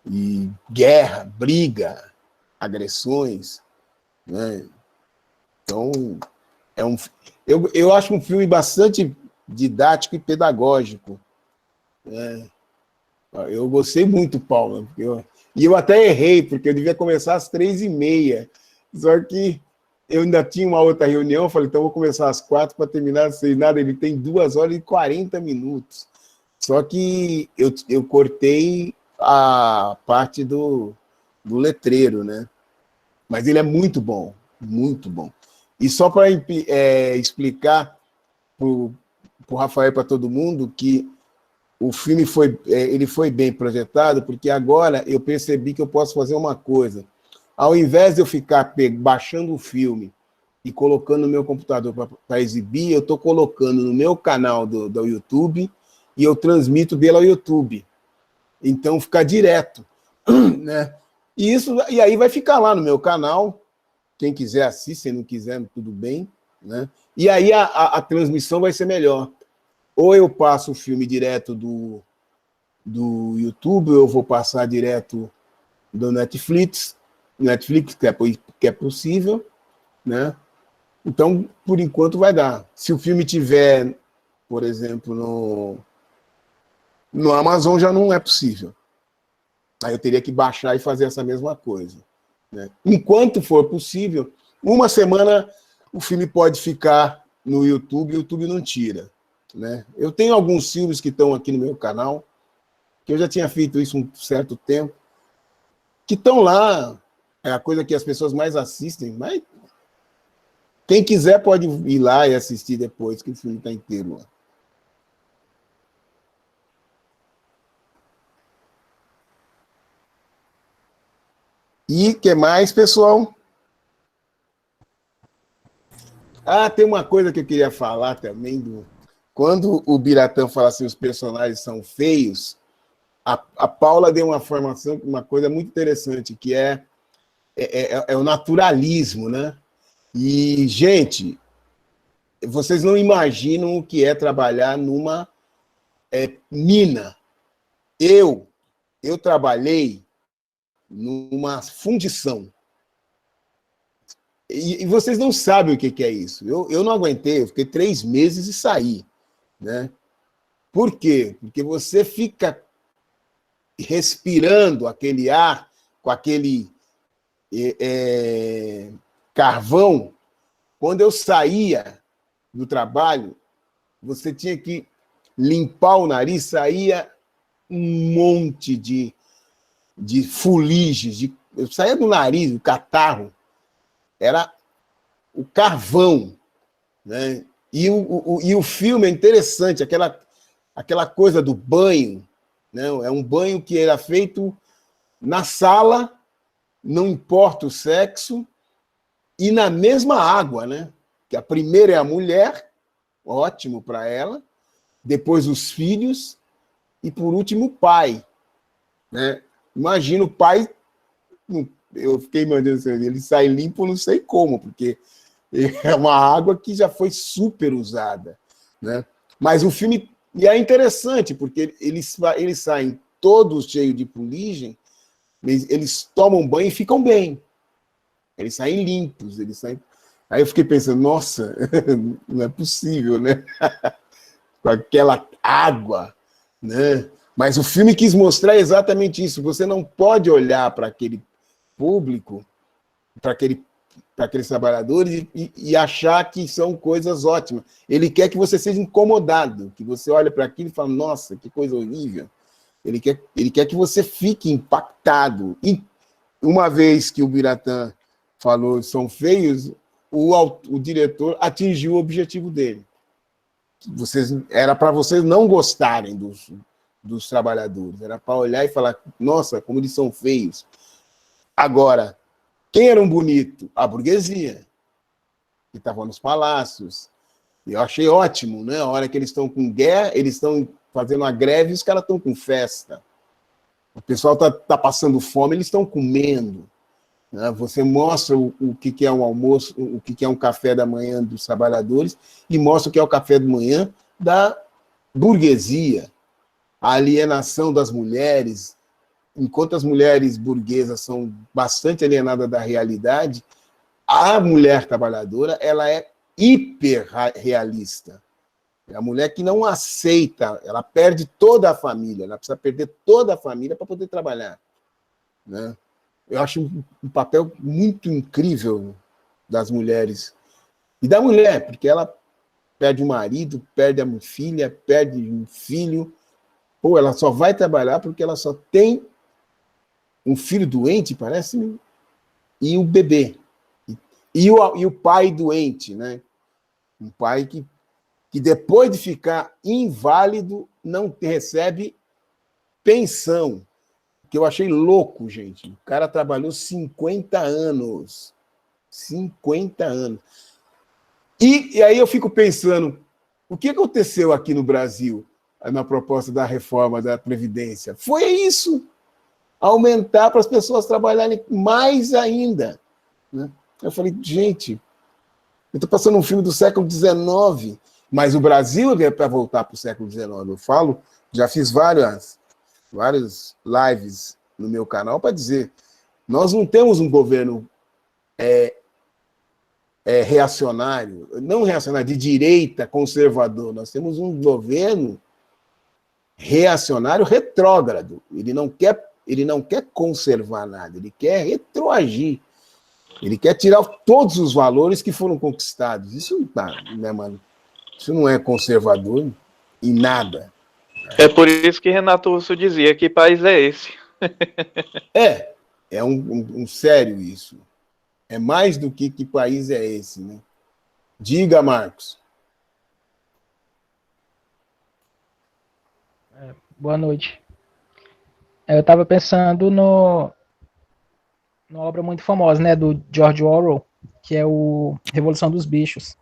Speaker 1: E guerra, briga, agressões. Né? Então, eu acho um filme bastante didático e pedagógico. Né? Eu gostei muito, Paula. E eu até errei, porque eu devia começar às 3h30. Só que eu ainda tinha uma outra reunião, falei, então eu vou começar às 4 para terminar às 6. Nada, ele tem 2 horas e 40 minutos. Só que eu cortei a parte do letreiro, né? Mas ele é muito bom, muito bom. E só para explicar para o Rafael e para todo mundo que o filme foi bem projetado, porque agora eu percebi que eu posso fazer uma coisa. Ao invés de eu ficar baixando o filme e colocando no meu computador para exibir, eu estou colocando no meu canal do YouTube e eu transmito pelo YouTube. Então, fica direto. Né? E aí vai ficar lá no meu canal. Quem quiser assiste, se não quiser, tudo bem. Né? E aí a transmissão vai ser melhor. Ou eu passo o filme direto do YouTube, ou eu vou passar direto do Netflix, que é possível, né? Então, por enquanto, vai dar. Se o filme tiver, por exemplo, no Amazon, já não é possível. Aí eu teria que baixar e fazer essa mesma coisa. Né? Enquanto for possível, uma semana o filme pode ficar no YouTube e o YouTube não tira. Né? Eu tenho alguns filmes que estão aqui no meu canal, que eu já tinha feito isso um certo tempo, que estão lá, é a coisa que as pessoas mais assistem, mas quem quiser pode ir lá e assistir depois, que o filme está inteiro lá. E o que mais, pessoal? Tem uma coisa que eu queria falar também. Quando o Biratã fala assim, os personagens são feios, a Paula deu uma formação, uma coisa muito interessante, que é o naturalismo, né? E, gente, vocês não imaginam o que é trabalhar numa mina. Eu trabalhei numa fundição. E vocês não sabem o que é isso. Eu não aguentei, eu fiquei 3 meses e saí. Né? Por quê? Porque você fica respirando aquele ar com aquele carvão. Quando eu saía do trabalho, você tinha que limpar o nariz, saía um monte de fuligens, saía do nariz, o catarro, era o carvão, né? E o filme é interessante, aquela coisa do banho, né? É um banho que era feito na sala, não importa o sexo, e na mesma água, né? Que a primeira é a mulher, ótimo para ela, depois os filhos, e por último o pai, né? Imagina o pai, eu fiquei imaginando assim, ele sai limpo, não sei como, porque é uma água que já foi super usada, né? Mas o filme e é interessante, porque eles saem todos cheios de fuligem, eles tomam banho e ficam bem. Eles saem limpos, eles saem... Aí eu fiquei pensando, nossa, não é possível, né? Com aquela água, né? Mas o filme quis mostrar exatamente isso. Você não pode olhar para aquele público, para aqueles trabalhadores e achar que são coisas ótimas. Ele quer que você seja incomodado, que você olhe para aquilo e fale, nossa, que coisa horrível. Ele quer que você fique impactado. E uma vez que o Biratã falou são feios, o diretor atingiu o objetivo dele. Era para vocês não gostarem dos trabalhadores, era para olhar e falar, nossa, como eles são feios. Agora, quem era um bonito? A burguesia, que estava nos palácios. Eu achei ótimo, né? A hora que eles estão com guerra, eles estão fazendo uma greve e os caras estão com festa. O pessoal está passando fome, eles estão comendo. Né? Você mostra o que é um almoço, o que é um café da manhã dos trabalhadores e mostra o que é o café da manhã da burguesia. A alienação das mulheres, enquanto as mulheres burguesas são bastante alienadas da realidade, a mulher trabalhadora ela é hiperrealista. É a mulher que não aceita, ela perde toda a família, ela precisa perder toda a família para poder trabalhar. Né? Eu acho um papel muito incrível das mulheres. E da mulher, porque ela perde o marido, perde a filha, perde um filho. Pô, ela só vai trabalhar porque ela só tem um filho doente, parece, e o bebê. E o pai doente, né? Um pai que depois de ficar inválido não recebe pensão. Que eu achei louco, gente. O cara trabalhou 50 anos. 50 anos. E aí eu fico pensando, o que aconteceu aqui no Brasil na proposta da reforma da Previdência? Foi isso. Aumentar para as pessoas trabalharem mais ainda. Né? Eu falei, gente, eu estou passando um filme do século XIX, mas o Brasil é para voltar para o século XIX. Eu falo, já fiz várias lives no meu canal para dizer, nós não temos um governo reacionário, não reacionário, de direita, conservador, nós temos um governo reacionário retrógrado. Ele não quer conservar nada, ele quer retroagir. Ele quer tirar todos os valores que foram conquistados. Isso não tá, né, mano? Isso não é conservador em nada.
Speaker 3: É por isso que Renato Russo dizia que país é esse.
Speaker 1: É um sério isso. É mais do que país é esse, né? Diga, Marcos.
Speaker 7: Boa noite. Eu estava pensando numa obra muito famosa, né, do George Orwell, que é o Revolução dos Bichos,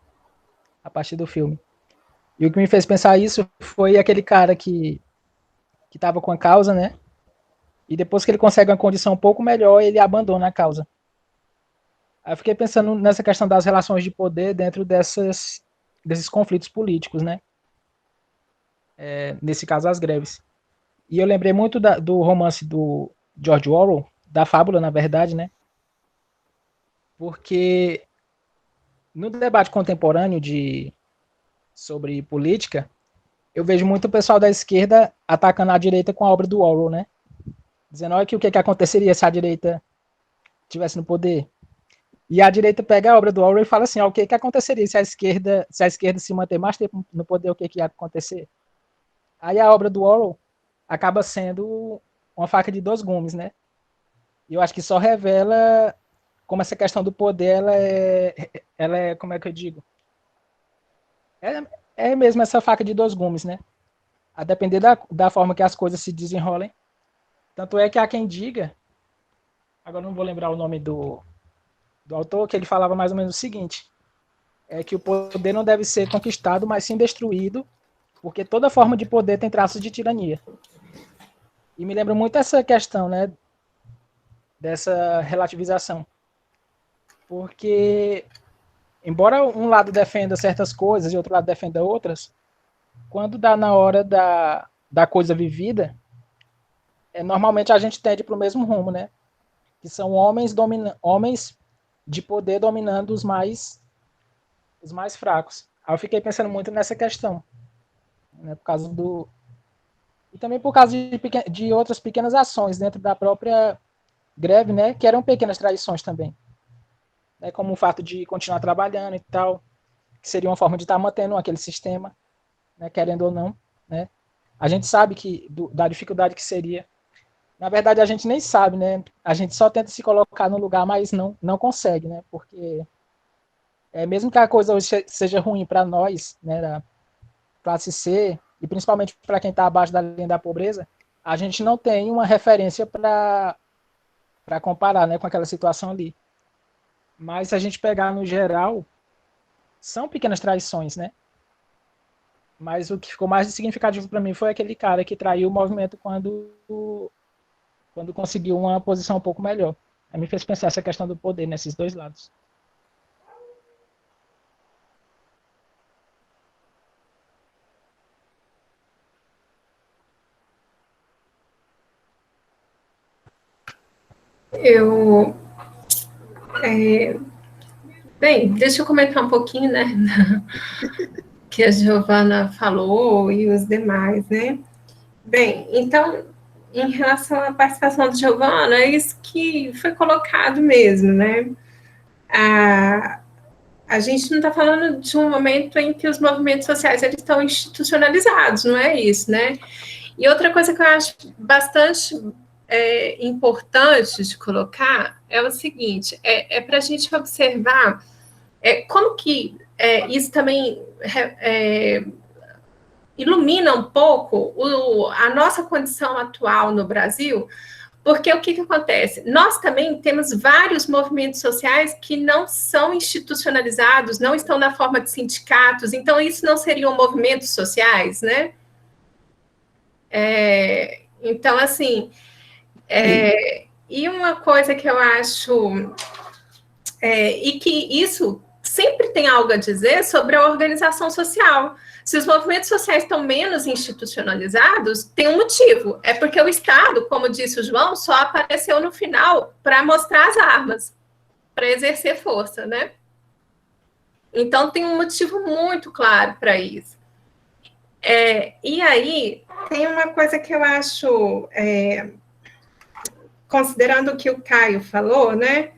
Speaker 7: a partir do filme. E o que me fez pensar isso foi aquele cara que estava com a causa, né, e depois que ele consegue uma condição um pouco melhor, ele abandona a causa. Aí eu fiquei pensando nessa questão das relações de poder dentro desses conflitos políticos, né, nesse caso as greves. E eu lembrei muito do romance do George Orwell, da fábula, na verdade, né? Porque no debate contemporâneo sobre política, eu vejo muito o pessoal da esquerda atacando a direita com a obra do Orwell, né? Dizendo, olha que o que aconteceria se a direita estivesse no poder. E a direita pega a obra do Orwell e fala assim, ó, o que aconteceria se a esquerda se manter mais tempo no poder, o que ia acontecer? Aí a obra do Orwell acaba sendo uma faca de dois gumes, né? E eu acho que só revela como essa questão do poder, ela é como é que eu digo? É mesmo essa faca de dois gumes, né? A depender da forma que as coisas se desenrolem. Tanto é que há quem diga agora não vou lembrar o nome do autor, que ele falava mais ou menos o seguinte, é que o poder não deve ser conquistado, mas sim destruído, porque toda forma de poder tem traços de tirania. E me lembra muito essa questão, né, dessa relativização. Porque, embora um lado defenda certas coisas e outro lado defenda outras, quando dá na hora da coisa vivida, normalmente a gente tende para o mesmo rumo, né? Que são homens de poder dominando os mais fracos. Aí eu fiquei pensando muito nessa questão, né? Por causa e também por causa de outras pequenas ações dentro da própria greve, né? Que eram pequenas traições também, né? Como o fato de continuar trabalhando e tal, que seria uma forma de estar mantendo aquele sistema, né? Querendo ou não, né? A gente sabe da dificuldade que seria. Na verdade, a gente nem sabe, né? A gente só tenta se colocar no lugar, mas não consegue, né? Porque mesmo que a coisa hoje seja ruim para nós, né, da classe C, e principalmente para quem está abaixo da linha da pobreza, a gente não tem uma referência para comparar, né, com aquela situação ali. Mas se a gente pegar no geral, são pequenas traições, né? Mas o que ficou mais significativo para mim foi aquele cara que traiu o movimento quando conseguiu uma posição um pouco melhor. Aí me fez pensar essa questão do poder nesses dois lados.
Speaker 2: Bem, deixa eu comentar um pouquinho, né, que a Giovana falou e os demais, né? Bem, então, em relação à participação da Giovana, é isso que foi colocado mesmo, né? A gente não está falando de um momento em que os movimentos sociais eles estão institucionalizados, não é isso, né? E outra coisa que eu acho bastante importante de colocar é o seguinte, para a gente observar como que isso também ilumina um pouco a nossa condição atual no Brasil, porque o que acontece? Nós também temos vários movimentos sociais que não são institucionalizados, não estão na forma de sindicatos, então isso não seriam movimentos sociais, né? Então, assim, e uma coisa que eu acho, e que isso sempre tem algo a dizer sobre a organização social. Se os movimentos sociais estão menos institucionalizados, tem um motivo. É porque o Estado, como disse o João, só apareceu no final para mostrar as armas, para exercer força, né? Então, tem um motivo muito claro para isso. E aí, tem uma coisa que eu acho, considerando o que o Caio falou, né?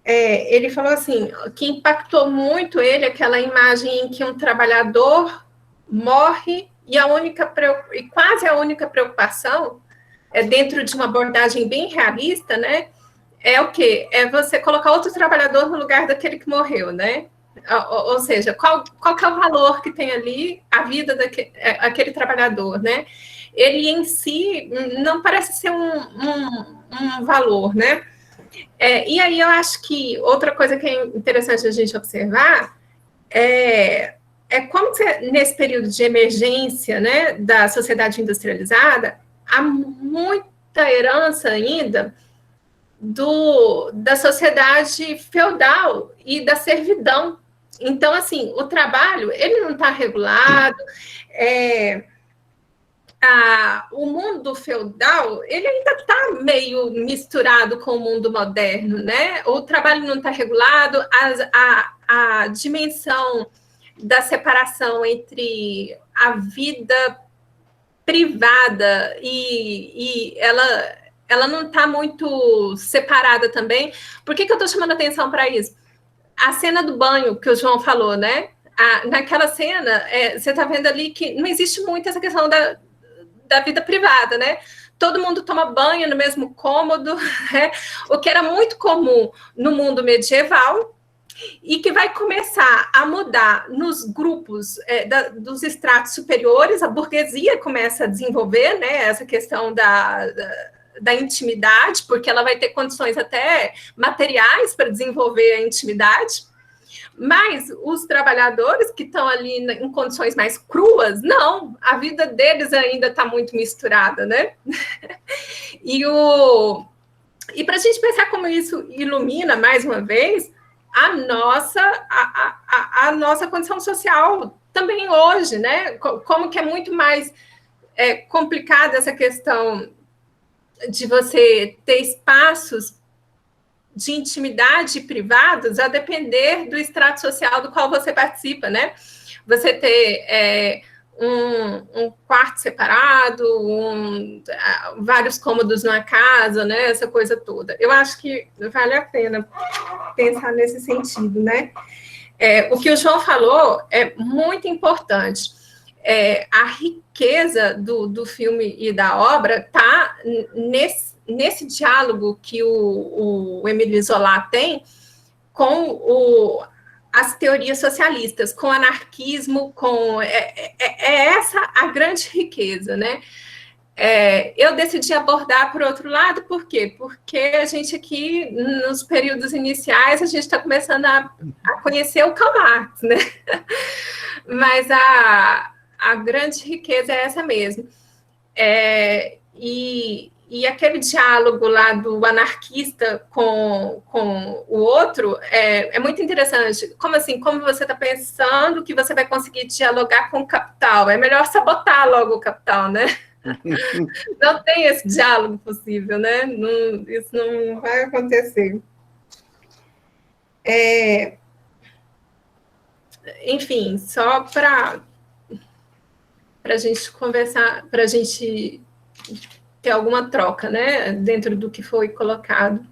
Speaker 2: Ele falou assim, que impactou muito ele aquela imagem em que um trabalhador morre e quase a única preocupação dentro de uma abordagem bem realista, né? É o quê? É você colocar outro trabalhador no lugar daquele que morreu, né? Ou seja, qual que é o valor que tem ali a vida daquele trabalhador, né? Ele em si não parece ser um valor, né? E aí eu acho que outra coisa que é interessante a gente observar é como nesse período de emergência, né, da sociedade industrializada, há muita herança ainda da sociedade feudal e da servidão. Então, assim, o trabalho, ele não está regulado, o mundo feudal, ele ainda está meio misturado com o mundo moderno, né? O trabalho não está regulado, a dimensão da separação entre a vida privada e ela não está muito separada também. Por que eu estou chamando atenção para isso? A cena do banho que o João falou, né? Naquela cena, você está vendo ali que não existe muito essa questão da vida privada, né? Todo mundo toma banho no mesmo cômodo, né? O que era muito comum no mundo medieval e que vai começar a mudar nos grupos dos estratos superiores. A burguesia começa a desenvolver, né, essa questão da intimidade, porque ela vai ter condições até materiais para desenvolver a intimidade, mas os trabalhadores que estão ali em condições mais cruas, não, a vida deles ainda está muito misturada, né? E para a gente pensar como isso ilumina, mais uma vez, a nossa condição social também hoje, né? Como que é muito mais complicada essa questão de você ter espaços de intimidade privados a depender do extrato social do qual você participa, né? Você ter um quarto separado, vários cômodos numa casa, né? Essa coisa toda. Eu acho que vale a pena pensar nesse sentido, né? O que o João falou é muito importante. A riqueza do filme e da obra está nesse diálogo que o Émile Zola tem com as teorias socialistas, com o anarquismo, essa a grande riqueza, né? Eu decidi abordar por outro lado, por quê? Porque a gente aqui, nos períodos iniciais, a gente está começando a conhecer o Karl Marx, né? Mas a grande riqueza é essa mesmo. E aquele diálogo lá do anarquista com o outro é muito interessante. Como assim? Como você está pensando que você vai conseguir dialogar com o capital? É melhor sabotar logo o capital, né? Não tem esse diálogo possível, né? Isso não vai acontecer. Enfim, só para a gente conversar, para a gente ter alguma troca, né, dentro do que foi colocado.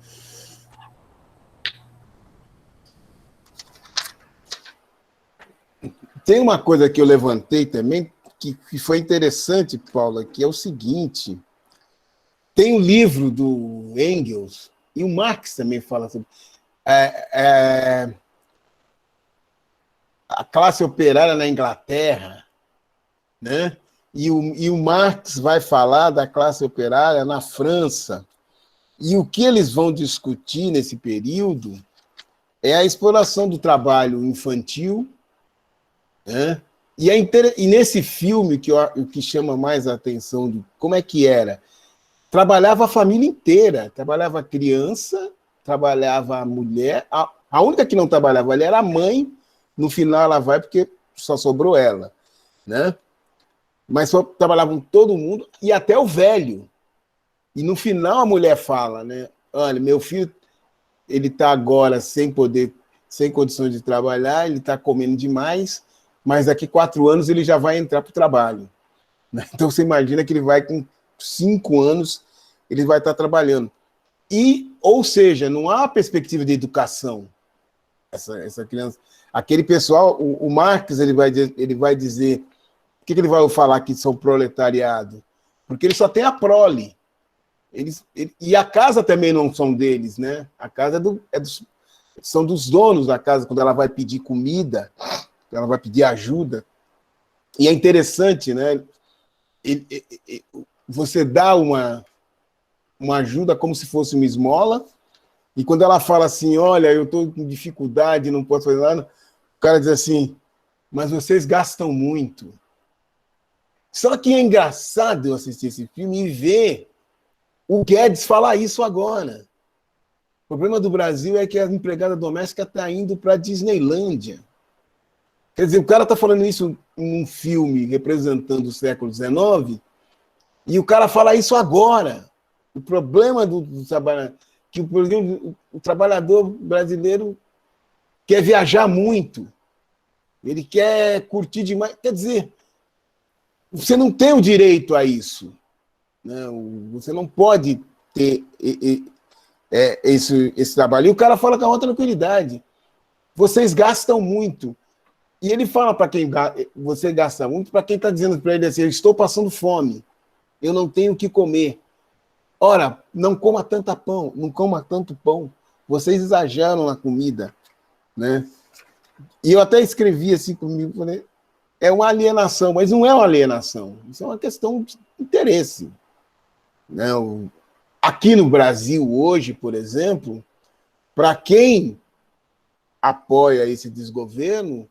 Speaker 1: Tem uma coisa que eu levantei também, que foi interessante, Paula, que é o seguinte: tem um livro do Engels, e o Marx também fala sobre a classe operária na Inglaterra, né? E o Marx vai falar da classe operária na França. E o que eles vão discutir nesse período é a exploração do trabalho infantil, né? E nesse filme, o que chama mais a atenção de como é que era, trabalhava a família inteira, trabalhava a criança, trabalhava a mulher, a única que não trabalhava ali era a mãe, no final ela vai porque só sobrou ela, né? Mas só trabalhavam todo mundo, e até o velho. E no final a mulher fala, né? Olha, meu filho, ele está agora sem condições de trabalhar, ele está comendo demais, mas daqui 4 anos ele já vai entrar para o trabalho. Então você imagina que ele vai, com 5 anos, ele vai estar trabalhando. Ou seja, não há perspectiva de educação. Essa criança, aquele pessoal, o Marx, ele vai dizer. Por que ele vai falar que são proletariado? Porque ele só tem a prole. E a casa também não são deles, né? A casa são dos donos da casa, quando ela vai pedir comida, ela vai pedir ajuda. E é interessante, né? Você dá uma ajuda como se fosse uma esmola, e quando ela fala assim, olha, eu estou com dificuldade, não posso fazer nada, o cara diz assim, mas vocês gastam muito. Só que é engraçado eu assistir esse filme e ver o Guedes falar isso agora. O problema do Brasil é que a empregada doméstica está indo para a Disneylândia. Quer dizer, o cara está falando isso em um filme representando o século XIX, e o cara fala isso agora. O problema do trabalhador, que o trabalhador brasileiro quer viajar muito, ele quer curtir demais. Quer dizer, você não tem o direito a isso, né? Você não pode ter esse trabalho. E o cara fala com a outra tranquilidade. Vocês gastam muito. E ele fala para quem você gasta muito, para quem está dizendo para ele assim, eu estou passando fome, eu não tenho o que comer. Ora, não coma tanto pão, vocês exageram na comida, né? E eu até escrevi assim comigo, falei, é uma alienação, mas não é uma alienação, isso é uma questão de interesse, né? aqui no Brasil hoje, por exemplo, para quem apoia esse desgoverno,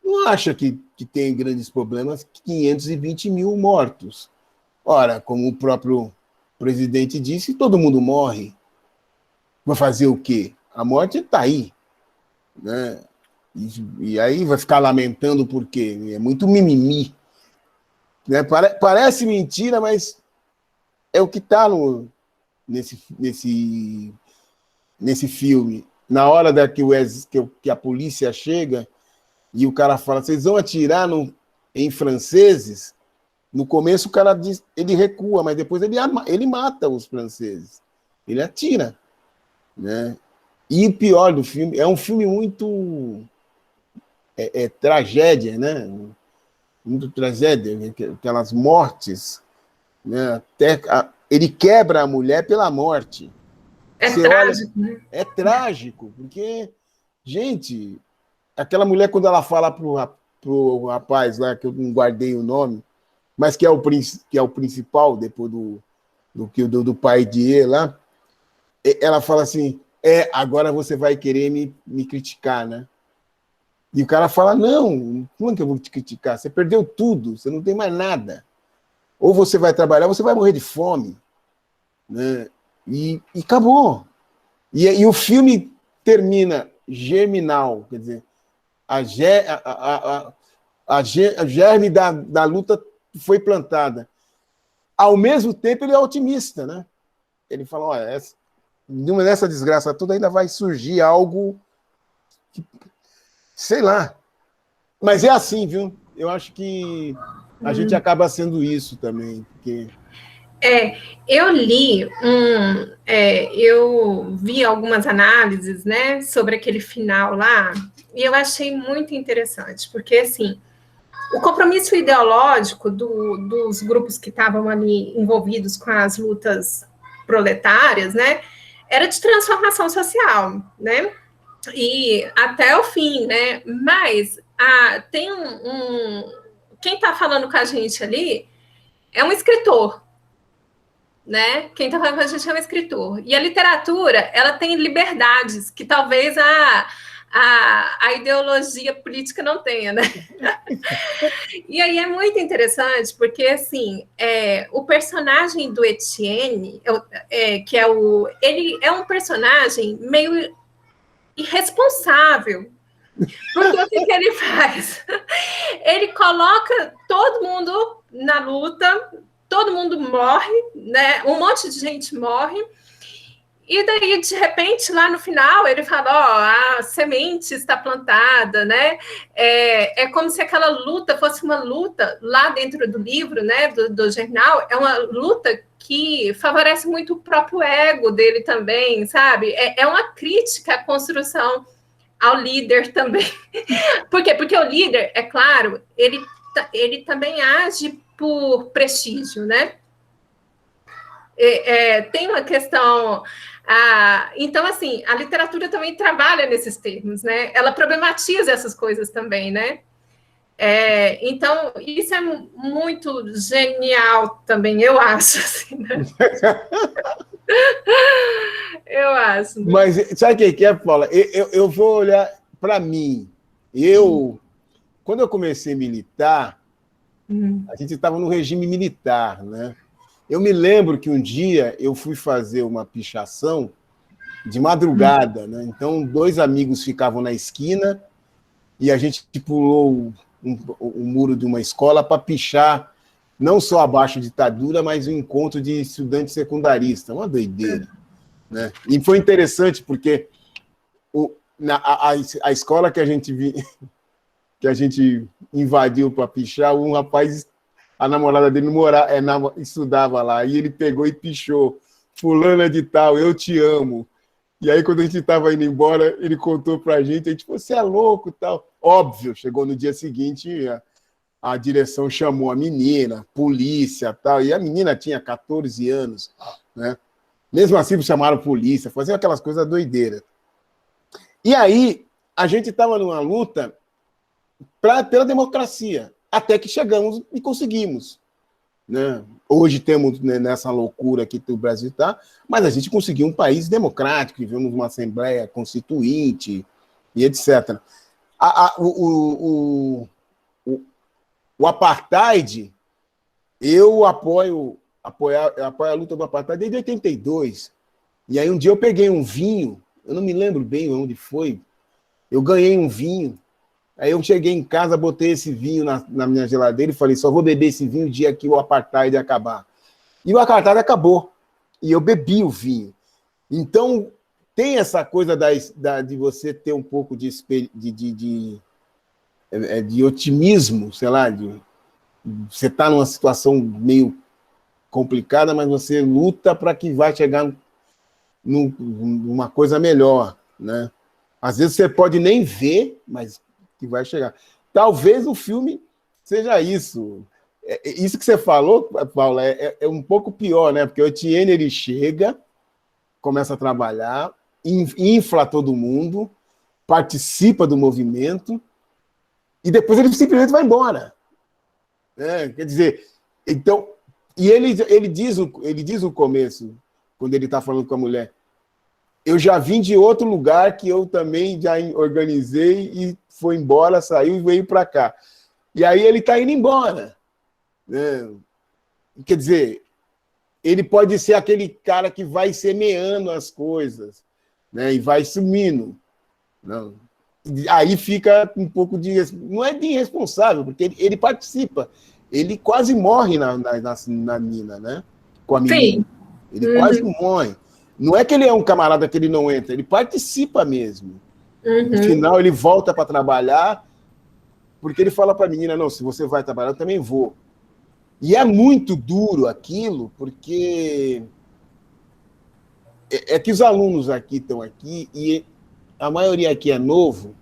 Speaker 1: não acha que tem grandes problemas 520 mil mortos. Ora, como o próprio presidente disse, todo mundo morre. Vai fazer o quê? A morte está aí. Né? E aí vai ficar lamentando por quê? É muito mimimi. Né? Parece mentira, mas é o que está nesse filme. Na hora que a polícia chega e o cara fala, vocês vão atirar em franceses? No começo o cara diz, ele recua, mas depois ele mata os franceses. Ele atira. Né? E o pior do filme, é um filme muito tragédia, né? Muito tragédia, aquelas mortes, né? Até ele quebra a mulher pela morte.
Speaker 2: É
Speaker 1: Você
Speaker 2: trágico,
Speaker 1: olha,
Speaker 2: né?
Speaker 1: é trágico, porque, gente, aquela mulher, quando ela fala pro rapaz lá, que eu não guardei o nome, mas que é o principal, depois do pai de E lá, ela fala assim, agora você vai querer me criticar, né? E o cara fala, não, como é que eu vou te criticar? Você perdeu tudo, você não tem mais nada. Ou você vai trabalhar, ou você vai morrer de fome. Né? E acabou. E o filme termina germinal, quer dizer, a germe da luta foi plantada. Ao mesmo tempo, ele é otimista, né? Ele fala, olha, nessa desgraça toda ainda vai surgir algo que, sei lá. Mas é assim, viu? Eu acho que a gente acaba sendo isso também, porque...
Speaker 2: Eu eu vi algumas análises, né, sobre aquele final lá, e eu achei muito interessante, porque, assim, o compromisso ideológico dos grupos que estavam ali envolvidos com as lutas proletárias, né, era de transformação social, né, e até o fim, né, mas tem quem está falando com a gente ali é um escritor, né? Quem está falando com a gente é um escritor. E a literatura, ela tem liberdades que talvez a ideologia política não tenha, né? E aí é muito interessante, porque, assim, o personagem do Etienne, ele é um personagem meio irresponsável. Porque o que ele faz? Ele coloca todo mundo na luta, todo mundo morre, né? Um monte de gente morre, e daí, de repente, lá no final, ele fala, a semente está plantada, né? É como se aquela luta fosse uma luta lá dentro do livro, né? Do jornal, é uma luta que favorece muito o próprio ego dele também, sabe? É uma crítica à construção ao líder também. Por quê? Porque o líder, é claro, ele também age por prestígio, né? Tem uma questão... então, assim, a literatura também trabalha nesses termos, né? Ela problematiza essas coisas também, né? Então, isso é muito genial também, eu acho. Assim, né? Eu acho. Né?
Speaker 1: Mas sabe o que é, Paula? Eu vou olhar para mim. Quando eu comecei a militar, a gente estava no regime militar, né? Eu me lembro que um dia eu fui fazer uma pichação de madrugada, né? Então, 2 amigos ficavam na esquina e a gente pulou o muro de uma escola para pichar não só abaixo de ditadura, mas um encontro de estudantes secundaristas. Uma doideira. Né? E foi interessante, porque a escola que a gente invadiu para pichar, um rapaz, a namorada dele estudava lá, e ele pegou e pichou, fulana de tal, eu te amo. E aí, quando a gente estava indo embora, ele contou para a gente falou, você é louco, tal. Óbvio, chegou no dia seguinte, a direção chamou a menina, polícia, tal, e a menina tinha 14 anos, né? Mesmo assim, chamaram a polícia, faziam aquelas coisas doideiras. E aí, a gente estava numa luta pela democracia, até que chegamos e conseguimos. né? Hoje temos, né, nessa loucura que o Brasil está, mas a gente conseguiu um país democrático, vivemos uma Assembleia Constituinte e etc. O apartheid, eu apoio a luta do apartheid desde 82. E aí um dia eu peguei um vinho, eu não me lembro bem onde foi, eu ganhei um vinho, aí eu cheguei em casa, botei esse vinho na minha geladeira e falei, só vou beber esse vinho o dia que o apartheid acabar. E o apartheid acabou, e eu bebi o vinho. Então, tem essa coisa de você ter um pouco de otimismo, sei lá, você está numa situação meio complicada, mas você luta para que vai chegar numa coisa melhor, né? Às vezes você pode nem ver, mas que vai chegar. Talvez o filme seja isso. Isso que você falou, Paula, é um pouco pior, né? Porque o Etienne, ele chega, começa a trabalhar, infla todo mundo, participa do movimento, e depois ele simplesmente vai embora. Né? Quer dizer, então... E ele diz o começo, quando ele está falando com a mulher, eu já vim de outro lugar que eu também já organizei e foi embora, saiu e veio para cá. E aí ele está indo embora. Né? Quer dizer, ele pode ser aquele cara que vai semeando as coisas, né? E vai sumindo. Não. Aí fica um pouco de... Não é de irresponsável, porque ele participa. Ele quase morre na mina, né? Com a menina. Sim. Ele quase morre. Não é que ele é um camarada que ele não entra, ele participa mesmo. No final, ele volta para trabalhar, porque ele fala para a menina, não, se você vai trabalhar, eu também vou. E é muito duro aquilo, porque é que os alunos aqui estão aqui, e a maioria aqui é novo,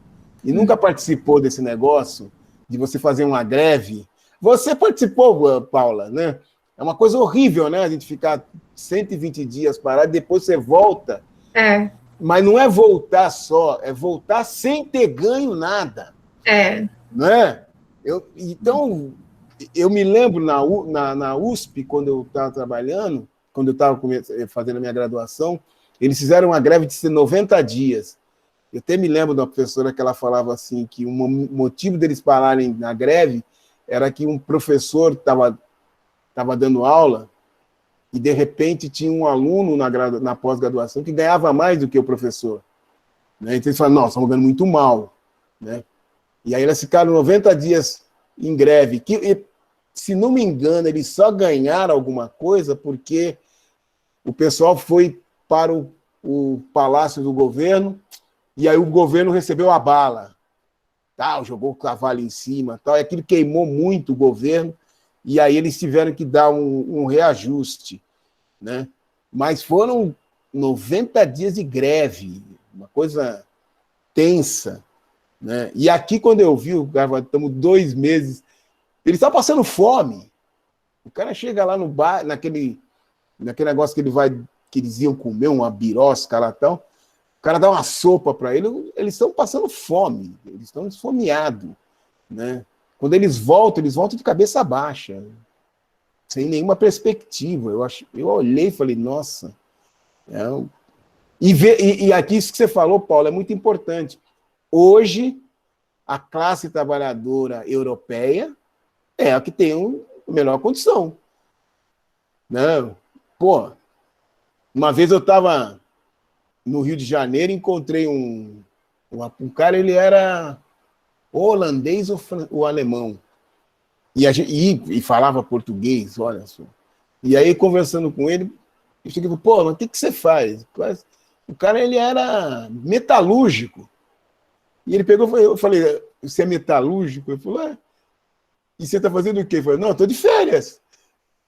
Speaker 1: e nunca participou desse negócio de você fazer uma greve. Você participou, Paula, né? É uma coisa horrível, né? A gente ficar 120 dias parado, depois você volta.
Speaker 2: É.
Speaker 1: Mas não é voltar só, é voltar sem ter ganho nada.
Speaker 2: É.
Speaker 1: Né? Então, eu me lembro na USP, quando eu estava trabalhando, quando eu estava fazendo a minha graduação, eles fizeram uma greve de 90 dias. Eu até me lembro da professora que ela falava assim, que o motivo deles pararem na greve era que um professor estava dando aula e, de repente, tinha um aluno na pós-graduação que ganhava mais do que o professor. Né? Então, eles falaram, não, estamos ganhando muito mal. Né? E aí eles ficaram 90 dias em greve. Se não me engano, eles só ganharam alguma coisa porque o pessoal foi para o palácio do governo e aí o governo recebeu a bala. Jogou o cavalo em cima, e aquilo queimou muito o governo, e aí eles tiveram que dar um reajuste. Né? Mas foram 90 dias de greve, uma coisa tensa. Né? E aqui, quando eu vi, estamos 2 meses, eles estão passando fome. O cara chega lá no bar, naquele negócio que eles iam comer, uma birosca lá e tal, o cara dá uma sopa para ele, eles estão passando fome, eles estão esfomeados. Né? Quando eles voltam de cabeça baixa, sem nenhuma perspectiva. Eu olhei e falei, nossa. E aqui isso que você falou, Paulo, é muito importante. Hoje, a classe trabalhadora europeia é a que tem a melhor condição. Né? Pô, uma vez eu estava no Rio de Janeiro e encontrei um cara, ele era holandês ou alemão. E falava português, olha só. E aí, conversando com ele, eu cheguei e falei, pô, mas o que você faz? O cara, ele era metalúrgico. E ele pegou, eu falei, você é metalúrgico? Ele falou, e você está fazendo o quê? Eu falei, não, estou de férias.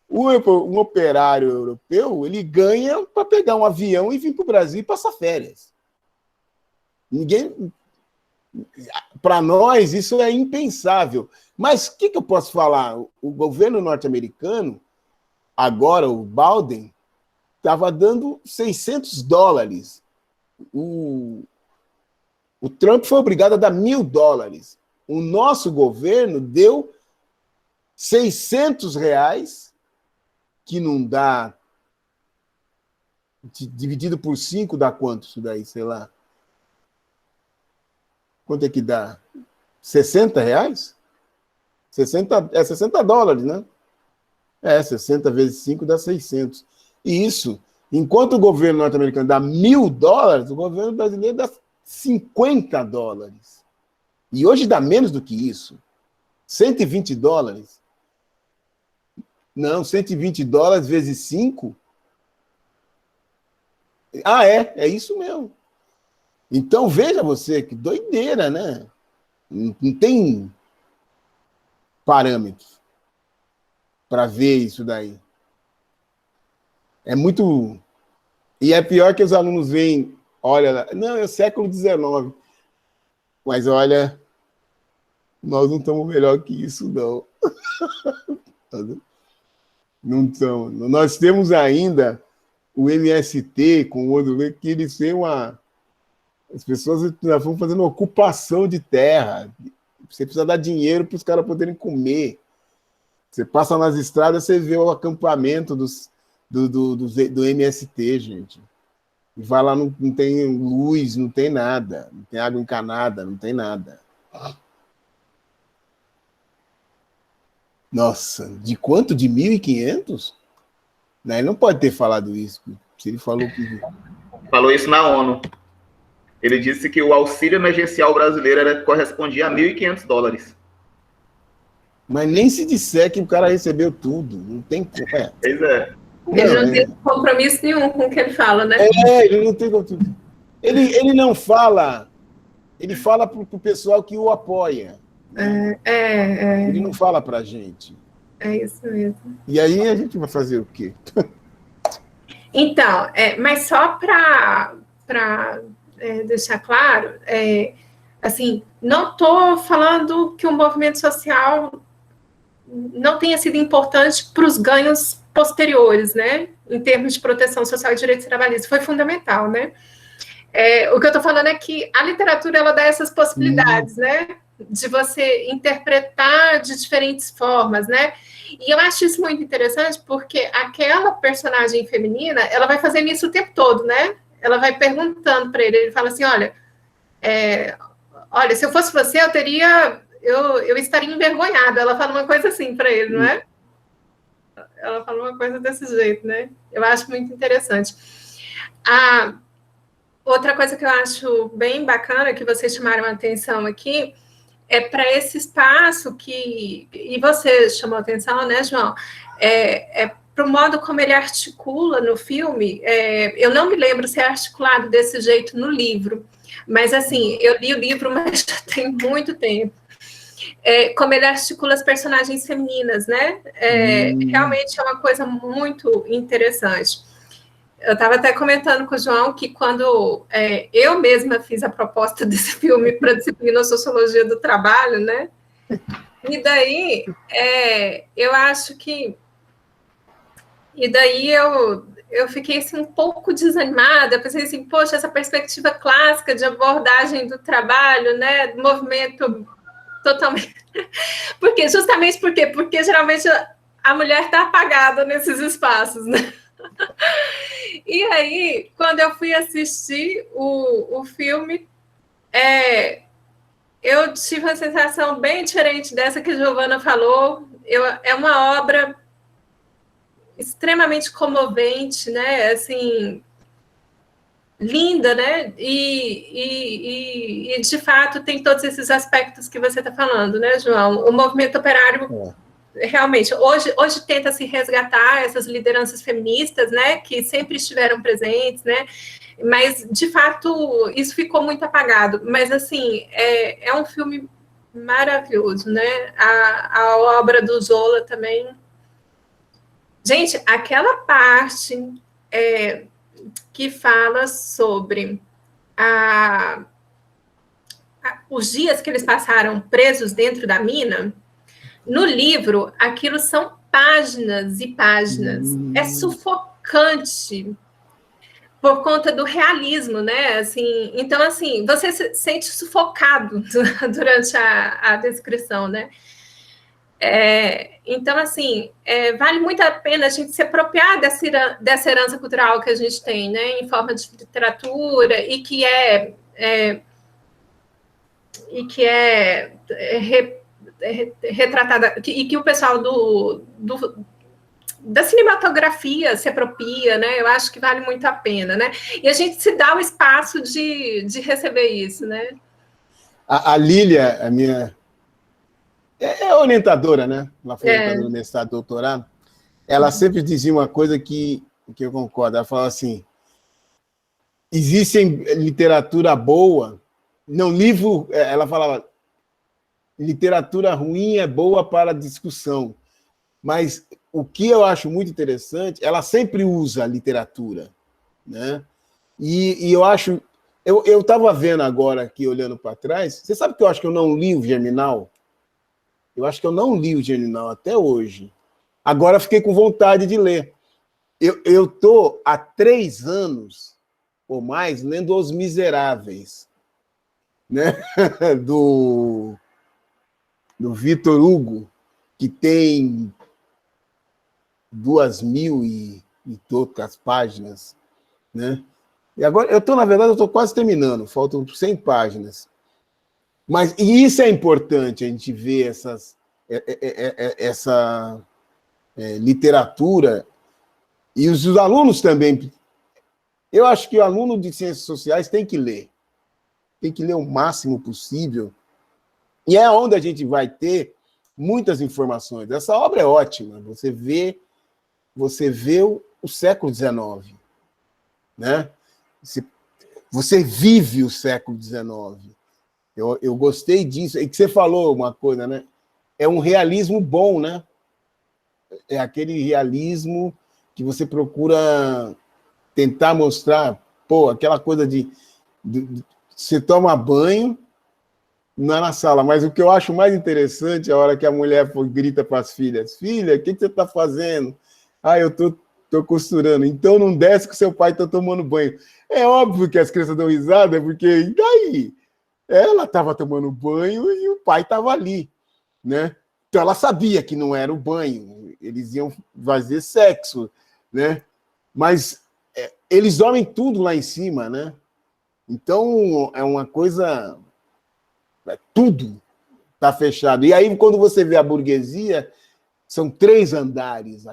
Speaker 1: Um operário europeu, ele ganha para pegar um avião e vir para o Brasil e passar férias. Para nós, isso é impensável. Mas o que eu posso falar? O governo norte-americano, agora, o Biden, estava dando $600. O Trump foi obrigado a dar $1.000. O nosso governo deu R$600 que não dá... Dividido por 5 dá quanto isso daí, sei lá? Quanto é que dá? 60 reais? 60 dólares, né? 60 vezes 5 dá 600. E isso, enquanto o governo norte-americano dá $1.000, o governo brasileiro dá 50 dólares. E hoje dá menos do que isso. 120 dólares. Não, 120 dólares vezes 5. É isso mesmo. Então, veja você, que doideira, né? Não tem parâmetros para ver isso daí. É muito... E é pior que os alunos veem, olha, não, é o século XIX. Mas, olha, nós não estamos melhor que isso, não. Não estamos. Nós temos ainda o MST com o outro, que eles têm uma... As pessoas vão fazendo ocupação de terra. Você precisa dar dinheiro para os caras poderem comer. Você passa nas estradas, você vê o acampamento do MST, gente. E vai lá, não tem luz, não tem nada. Não tem água encanada, não tem nada. Nossa, de quanto? De 1.500? Não, ele não pode ter falado isso. Se ele falou que...
Speaker 6: Falou isso na ONU. Ele disse que o auxílio emergencial brasileiro correspondia a 1.500 dólares.
Speaker 1: Mas nem se disser que o cara recebeu tudo. Não tem...
Speaker 6: Pois é.
Speaker 2: Ele não tem compromisso nenhum com o que ele fala, né?
Speaker 1: Ele não tem compromisso. Ele não fala... Ele fala para o pessoal que o apoia. Ele não fala para a gente.
Speaker 2: É isso mesmo.
Speaker 1: E aí a gente vai fazer o quê?
Speaker 2: Então, mas só para deixar claro, assim, não estou falando que o movimento social não tenha sido importante para os ganhos posteriores, né, em termos de proteção social e direitos trabalhistas. Foi fundamental, né? O que eu estou falando é que a literatura, ela dá essas possibilidades, né, de você interpretar de diferentes formas, né? E eu acho isso muito interessante porque aquela personagem feminina, ela vai fazendo isso o tempo todo, né? Ela vai perguntando para ele fala assim, olha, se eu fosse você, eu estaria envergonhada. Ela fala uma coisa assim para ele, não é? Ela fala uma coisa desse jeito, né? Eu acho muito interessante. Outra coisa que eu acho bem bacana, que vocês chamaram a atenção aqui, é para esse espaço que... E você chamou a atenção, né, João? Para o modo como ele articula no filme. Eu não me lembro se é articulado desse jeito no livro, mas, assim, eu li o livro, mas já tem muito tempo. Como ele articula as personagens femininas, né? Realmente é uma coisa muito interessante. Eu estava até comentando com o João que quando eu mesma fiz a proposta desse filme para a disciplina Sociologia do Trabalho, né? E daí, eu acho que... E daí eu fiquei assim, um pouco desanimada. Eu pensei assim, poxa, essa perspectiva clássica de abordagem do trabalho, né? Do movimento totalmente... Justamente por quê? Porque geralmente a mulher está apagada nesses espaços, né? E aí, quando eu fui assistir o filme, eu tive uma sensação bem diferente dessa que a Giovana falou. É uma obra extremamente comovente, né? Assim, linda, né? E de fato tem todos esses aspectos que você está falando, né, João? O movimento operário realmente hoje tenta se resgatar essas lideranças feministas, né, que sempre estiveram presentes, né? Mas de fato isso ficou muito apagado. Mas assim é um filme maravilhoso, né? A obra do Zola também. Gente, aquela parte que fala sobre os dias que eles passaram presos dentro da mina, no livro, aquilo são páginas e páginas. É sufocante por conta do realismo, né? Assim, então, assim, você se sente sufocado durante a descrição, né? Então, assim, vale muito a pena a gente se apropriar dessa herança cultural que a gente tem, né, em forma de literatura, e que retratada, e que o pessoal da cinematografia se apropria, né? Eu acho que vale muito a pena, né? E a gente se dá o espaço de receber isso, né?
Speaker 1: A Lília, a minha... orientadora, né? Ela foi orientadora do mestrado, doutorado. Ela sempre dizia uma coisa que eu concordo. Ela falava assim, existe literatura boa, não livro... Ela falava, literatura ruim é boa para discussão, mas o que eu acho muito interessante, ela sempre usa a literatura, né? E eu acho... Eu estava vendo agora aqui, olhando para trás, você sabe que eu acho que eu não li o Germinal? Eu acho que eu não li o Germinal até hoje. Agora fiquei com vontade de ler. Eu estou há 3 anos ou mais lendo Os Miseráveis, né? do Victor Hugo, que tem 2.000 e poucas páginas, né? E agora, na verdade, eu estou quase terminando, faltam 100 páginas. Mas, e isso é importante, a gente ver essa literatura, e os alunos também. Eu acho que o aluno de Ciências Sociais tem que ler o máximo possível, e é onde a gente vai ter muitas informações. Essa obra é ótima, você vê o século XIX, né? Você vive o século XIX. Eu gostei disso. E que você falou uma coisa, né? É um realismo bom, né? É aquele realismo que você procura tentar mostrar, aquela coisa de você toma banho, não é na sala, mas o que eu acho mais interessante é a hora que a mulher grita para as filhas, filha, o que você está fazendo? Eu estou costurando. Então não desce que seu pai está tomando banho. É óbvio que as crianças dão risada, porque e daí? Ela estava tomando banho e o pai estava ali, né? Então ela sabia que não era o banho, eles iam fazer sexo, né? Mas eles dormem tudo lá em cima, né? Então é uma coisa... tudo está fechado. E aí, quando você vê a burguesia, são 3 andares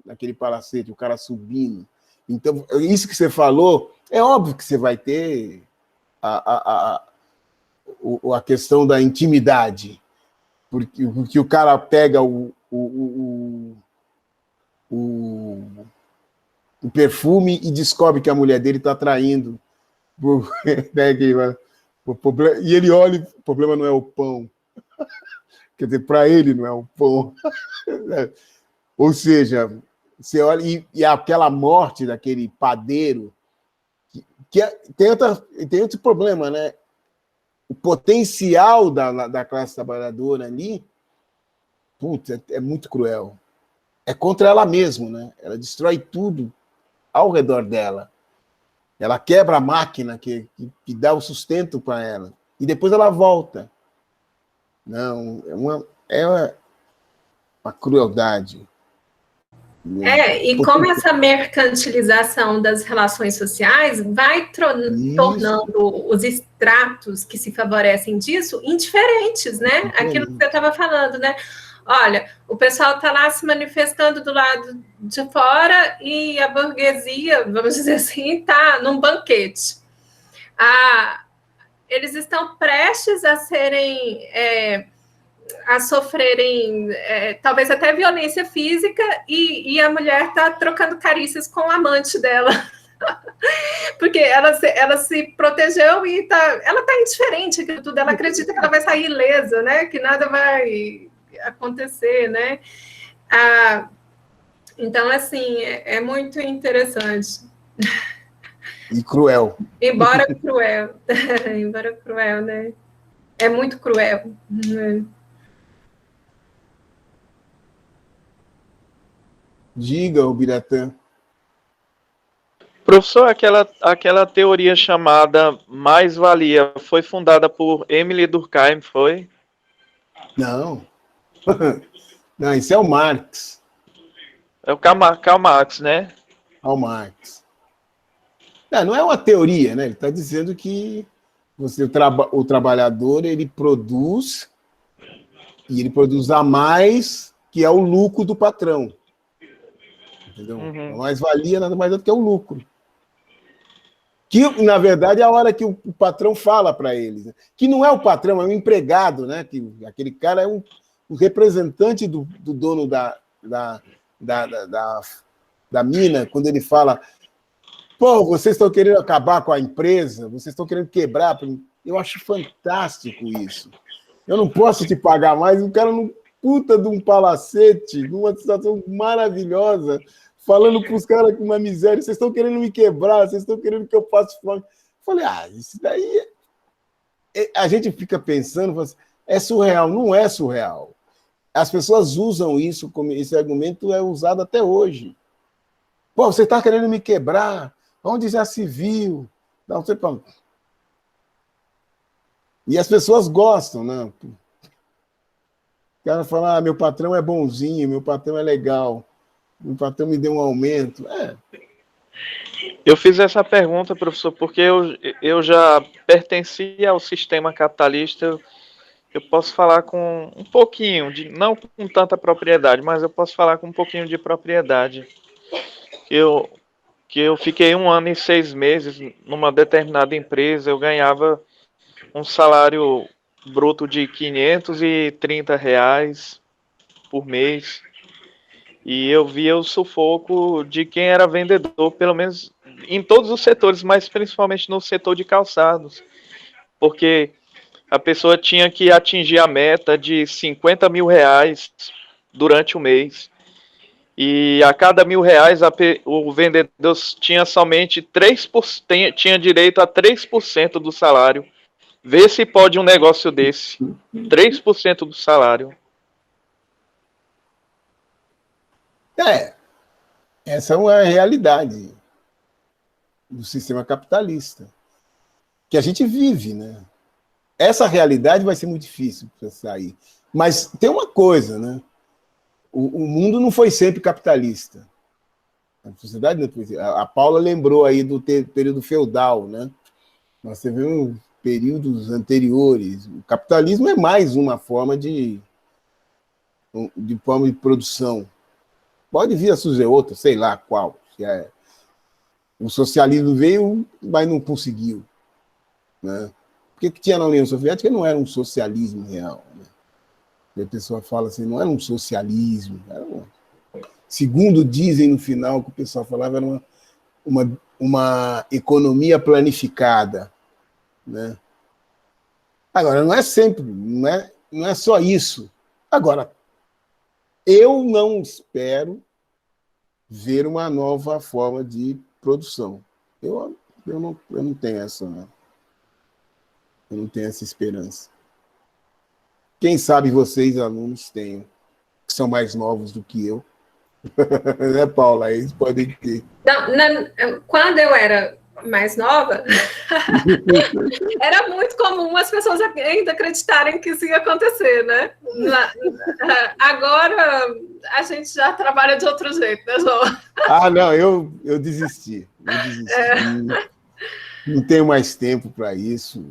Speaker 1: naquele palacete, o cara subindo. Então, isso que você falou, é óbvio que você vai ter a questão da porque o cara pega o perfume e descobre que a mulher dele está traindo. E ele olha, o problema não é o pão. Quer dizer, para ele não é o pão. Ou seja, você olha, e aquela morte daquele padeiro, tem outro problema, né? O potencial da classe trabalhadora ali, é muito cruel. É contra ela mesma, né? Ela destrói tudo ao redor dela. Ela quebra a máquina que dá o sustento para ela. E depois ela volta. Não, é uma crueldade.
Speaker 2: E como essa mercantilização das relações sociais vai tornando os estratos que se favorecem disso indiferentes, né? Aquilo que você estava falando, né? Olha, o pessoal está lá se manifestando do lado de fora e a burguesia, vamos dizer assim, está num banquete. Eles estão prestes a serem... a sofrerem talvez até violência física e a mulher está trocando carícias com o amante dela. Porque ela se protegeu e ela está indiferente àquilo tudo, ela acredita que ela vai sair ilesa, né? Que nada vai acontecer, né? Então, assim, é muito interessante.
Speaker 1: E cruel.
Speaker 2: Embora cruel. Embora cruel, né? É muito cruel. Né?
Speaker 1: Diga, Biratã.
Speaker 3: Professor, aquela teoria chamada mais-valia foi fundada por Emile Durkheim, foi?
Speaker 1: Não. Não, isso é o Marx.
Speaker 3: É o Karl Marx, né?
Speaker 1: Karl Marx. Não é uma teoria, né? Ele está dizendo que o trabalhador ele produz e ele produz a mais, que é o lucro do patrão. Entendeu? A mais-valia nada mais é do que o lucro. Que, na verdade, é a hora que o patrão fala para eles. Né? Que não é o patrão, é o empregado, né? Que aquele cara é um representante do dono da mina, quando ele fala: pô, vocês estão querendo acabar com a empresa, vocês estão querendo quebrar. Eu acho fantástico isso. Eu não posso te pagar mais, o cara não puta de um palacete, numa situação maravilhosa, falando para os caras com uma miséria, vocês estão querendo me quebrar, vocês estão querendo que eu passe fome. Falei, isso daí... A gente fica pensando, é surreal. Não é surreal. As pessoas usam isso, como esse argumento é usado até hoje. Pô, você está querendo me quebrar? Onde já se viu? Não sei para... E as pessoas gostam, né? O cara fala, meu patrão é bonzinho, meu patrão é legal, meu patrão me deu um aumento.
Speaker 3: Eu fiz essa pergunta, professor, porque eu já pertencia ao sistema capitalista. Eu posso falar com um pouquinho, não com tanta propriedade, mas eu posso falar com um pouquinho de propriedade. Que eu fiquei 1 ano e 6 meses numa determinada empresa, eu ganhava um salário bruto de R$ 530 por mês. E eu via o sufoco de quem era vendedor, pelo menos em todos os setores, mas principalmente no setor de calçados. Porque a pessoa tinha que atingir a meta de R$ 50 mil durante o mês. E a cada R$ 1.000, o vendedor tinha somente 3%, tinha direito a 3% do salário. Vê se pode um negócio desse. 3% do salário.
Speaker 1: Essa é uma realidade do sistema capitalista que a gente vive, né? Essa realidade vai ser muito difícil para sair. Mas tem uma coisa, né? O mundo não foi sempre capitalista. A sociedade não foi. A Paula lembrou aí do período feudal, né? Nós tivemos períodos anteriores. O capitalismo é mais uma forma de produção. Pode vir a surgir outra, sei lá qual. O socialismo veio, mas não conseguiu. Né? O que tinha na União Soviética não era um socialismo real. Né? E a pessoa fala assim, não era um socialismo. Segundo dizem no final, que o pessoal falava, era uma economia planificada. Né? Agora, não é sempre, não é só isso. Agora, eu não espero ver uma nova forma de produção. Eu não tenho essa, eu não tenho essa esperança. Quem sabe vocês, alunos, tenham, que são mais novos do que eu. Né, Paula? Eles podem ter.
Speaker 2: Quando eu era mais nova, era muito comum as pessoas ainda acreditarem que isso ia acontecer, né? Agora a gente já trabalha de outro jeito, né, João?
Speaker 1: Não, eu desisti. Não tenho mais tempo para isso.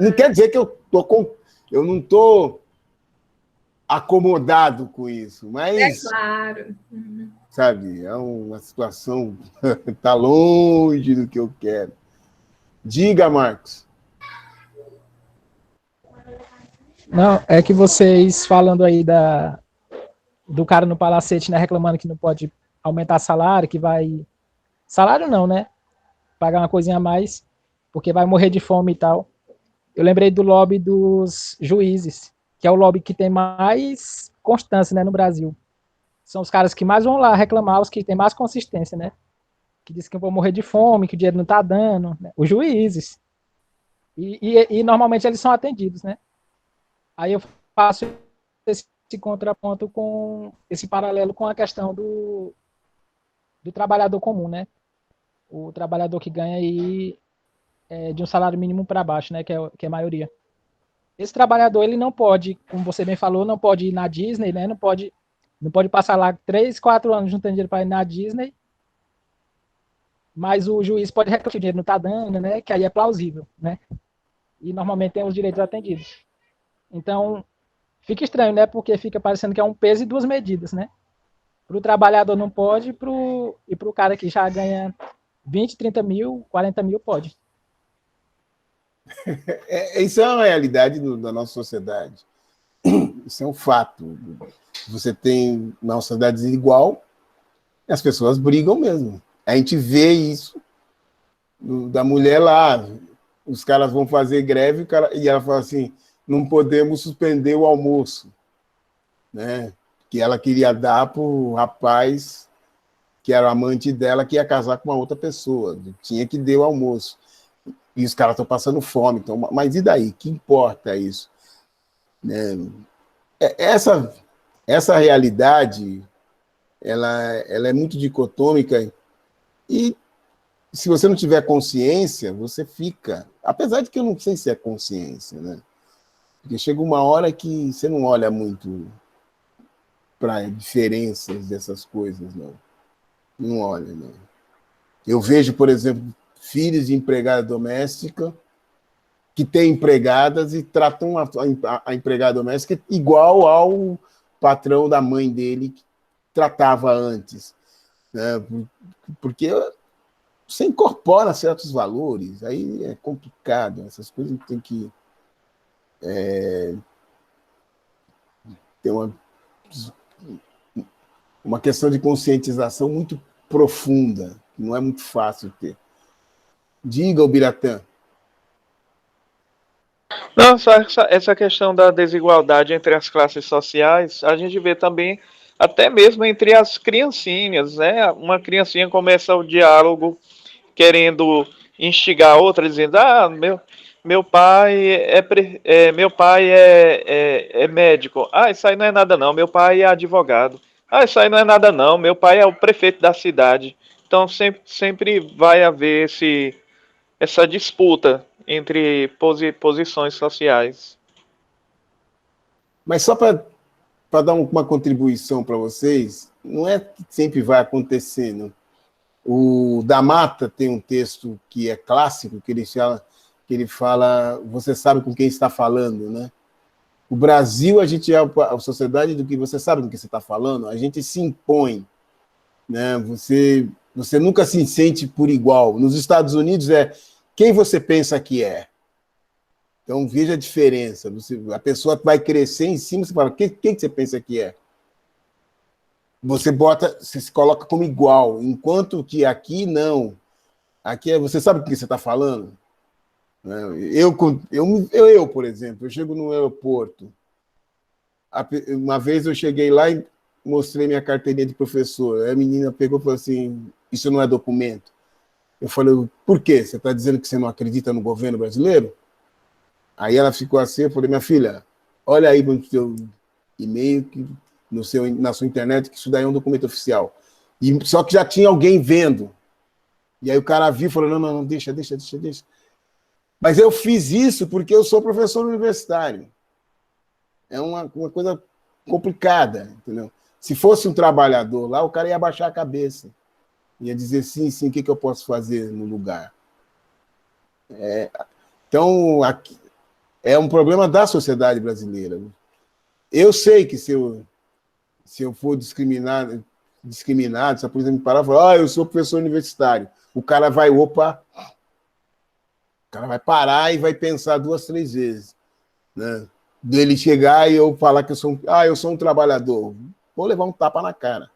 Speaker 1: Não quer dizer que eu não estou acomodado com isso, mas...
Speaker 2: É claro.
Speaker 1: Sabe, é uma situação que está longe do que eu quero. Diga, Marcos.
Speaker 7: Não, é que vocês falando aí do cara no palacete, né, reclamando que não pode aumentar salário, que vai... Salário não, né? Pagar uma coisinha a mais, porque vai morrer de fome e tal. Eu lembrei do lobby dos juízes, que é o lobby que tem mais constância, né, no Brasil. São os caras que mais vão lá reclamar, os que têm mais consistência, né? Que dizem que vão morrer de fome, que o dinheiro não está dando, né? Os juízes. E normalmente eles são atendidos, né? Aí eu faço esse contraponto com esse paralelo com a questão do trabalhador comum, né? O trabalhador que ganha aí de um salário mínimo para baixo, né? Que é a maioria. Esse trabalhador, ele não pode, como você bem falou, não pode ir na Disney, né? Não pode Não pode passar lá 3, 4 anos juntando dinheiro para ir na Disney, mas o juiz pode reclamar que o dinheiro não está dando, né? Que aí é plausível, né? E normalmente tem os direitos atendidos. Então, fica estranho, né? Porque fica parecendo que é um peso e duas medidas, né? Para o trabalhador não pode, e para o cara que já ganha 20, 30 mil, 40 mil, pode.
Speaker 1: Isso é uma realidade da nossa sociedade. Isso é um fato. Você tem uma sociedade desigual, e as pessoas brigam mesmo. A gente vê isso da mulher lá. Os caras vão fazer greve e ela fala assim: não podemos suspender o almoço, né? Que ela queria dar para o rapaz que era o amante dela, que ia casar com uma outra pessoa. Tinha que dar o almoço. E os caras estão passando fome. Então, mas e daí? Que importa isso? Né? Essa realidade, ela é muito dicotômica, e se você não tiver consciência, você fica... Apesar de que eu não sei se é consciência, né? Porque chega uma hora que você não olha muito para diferenças dessas coisas, não. Não olha, não. Eu vejo, por exemplo, filhos de empregada doméstica que têm empregadas e tratam a empregada doméstica igual ao patrão da mãe dele que tratava antes, né? Porque você incorpora certos valores, aí é complicado, essas coisas tem que ter uma questão de conscientização muito profunda, que não é muito fácil ter. Diga, Biratã.
Speaker 3: Não, só essa questão da desigualdade entre as classes sociais, a gente vê também, até mesmo entre as criancinhas, né? Uma criancinha começa o diálogo querendo instigar a outra, dizendo: ah, meu pai é médico. Ah, isso aí não é nada não, meu pai é advogado. Ah, isso aí não é nada não, meu pai é o prefeito da cidade. Então sempre vai haver essa disputa entre posições sociais.
Speaker 1: Mas só para dar uma contribuição para vocês, não é que sempre vai acontecendo. O da Mata tem um texto que é clássico, que ele fala, você sabe com quem está falando, né? O Brasil, a gente é a sociedade do que você sabe do que você está falando, a gente se impõe, né? Você nunca se sente por igual. Nos Estados Unidos é quem você pensa que é. Então, veja a diferença. A pessoa vai crescer em cima, você fala, quem você pensa que é? Você se coloca como igual, enquanto que aqui não. Aqui você sabe o que você está falando? Eu, por exemplo, eu chego no aeroporto. Uma vez eu cheguei lá e mostrei minha carteirinha de professor. Aí a menina pegou e falou assim: isso não é documento. Eu falei: por quê? Você está dizendo que você não acredita no governo brasileiro? Aí ela ficou assim, eu falei: minha filha, olha aí no seu e-mail, na sua internet, que isso daí é um documento oficial. Só que já tinha alguém vendo. E aí o cara viu e falou: não, deixa. Mas eu fiz isso porque eu sou professor universitário. É uma coisa complicada, entendeu? Se fosse um trabalhador lá, o cara ia abaixar a cabeça. Ia dizer: sim, o que eu posso fazer no lugar? Então, aqui, é um problema da sociedade brasileira. Eu sei que se eu for discriminado, se a polícia me parar e falar: eu sou professor universitário, o cara vai parar e vai pensar 2, 3 vezes, né? Dele chegar e eu falar que eu sou um trabalhador, vou levar um tapa na cara.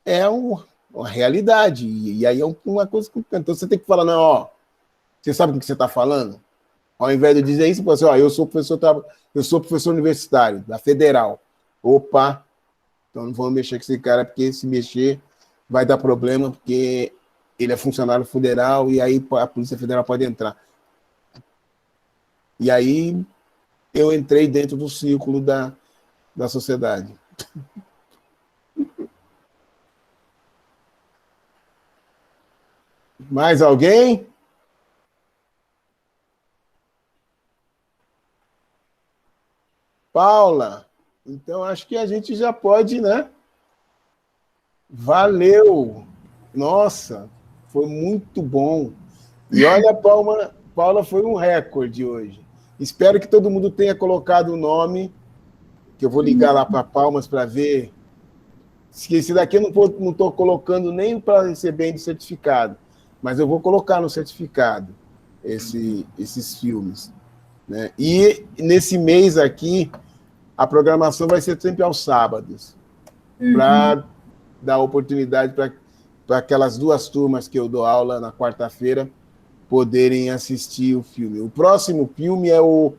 Speaker 1: É uma realidade, e aí é uma coisa que... Então você tem que falar: não, você sabe o que você está falando? Ao invés de dizer isso, você fala: eu sou professor universitário, da Federal. Opa, então não vamos mexer com esse cara, porque se mexer vai dar problema, porque ele é funcionário federal e aí a Polícia Federal pode entrar. E aí eu entrei dentro do círculo da sociedade. Mais alguém? Paula, Então, acho que a gente já pode, né? Valeu! Nossa, foi muito bom. E olha, Paula foi um recorde hoje. Espero que todo mundo tenha colocado o nome, que eu vou ligar lá para Palmas para ver. Esse daqui eu não estou colocando nem para receber de certificado, mas eu vou colocar no certificado esses filmes. Né? E nesse mês aqui, a programação vai ser sempre aos sábados, para dar oportunidade para aquelas 2 turmas que eu dou aula na quarta-feira poderem assistir o filme. O próximo filme é o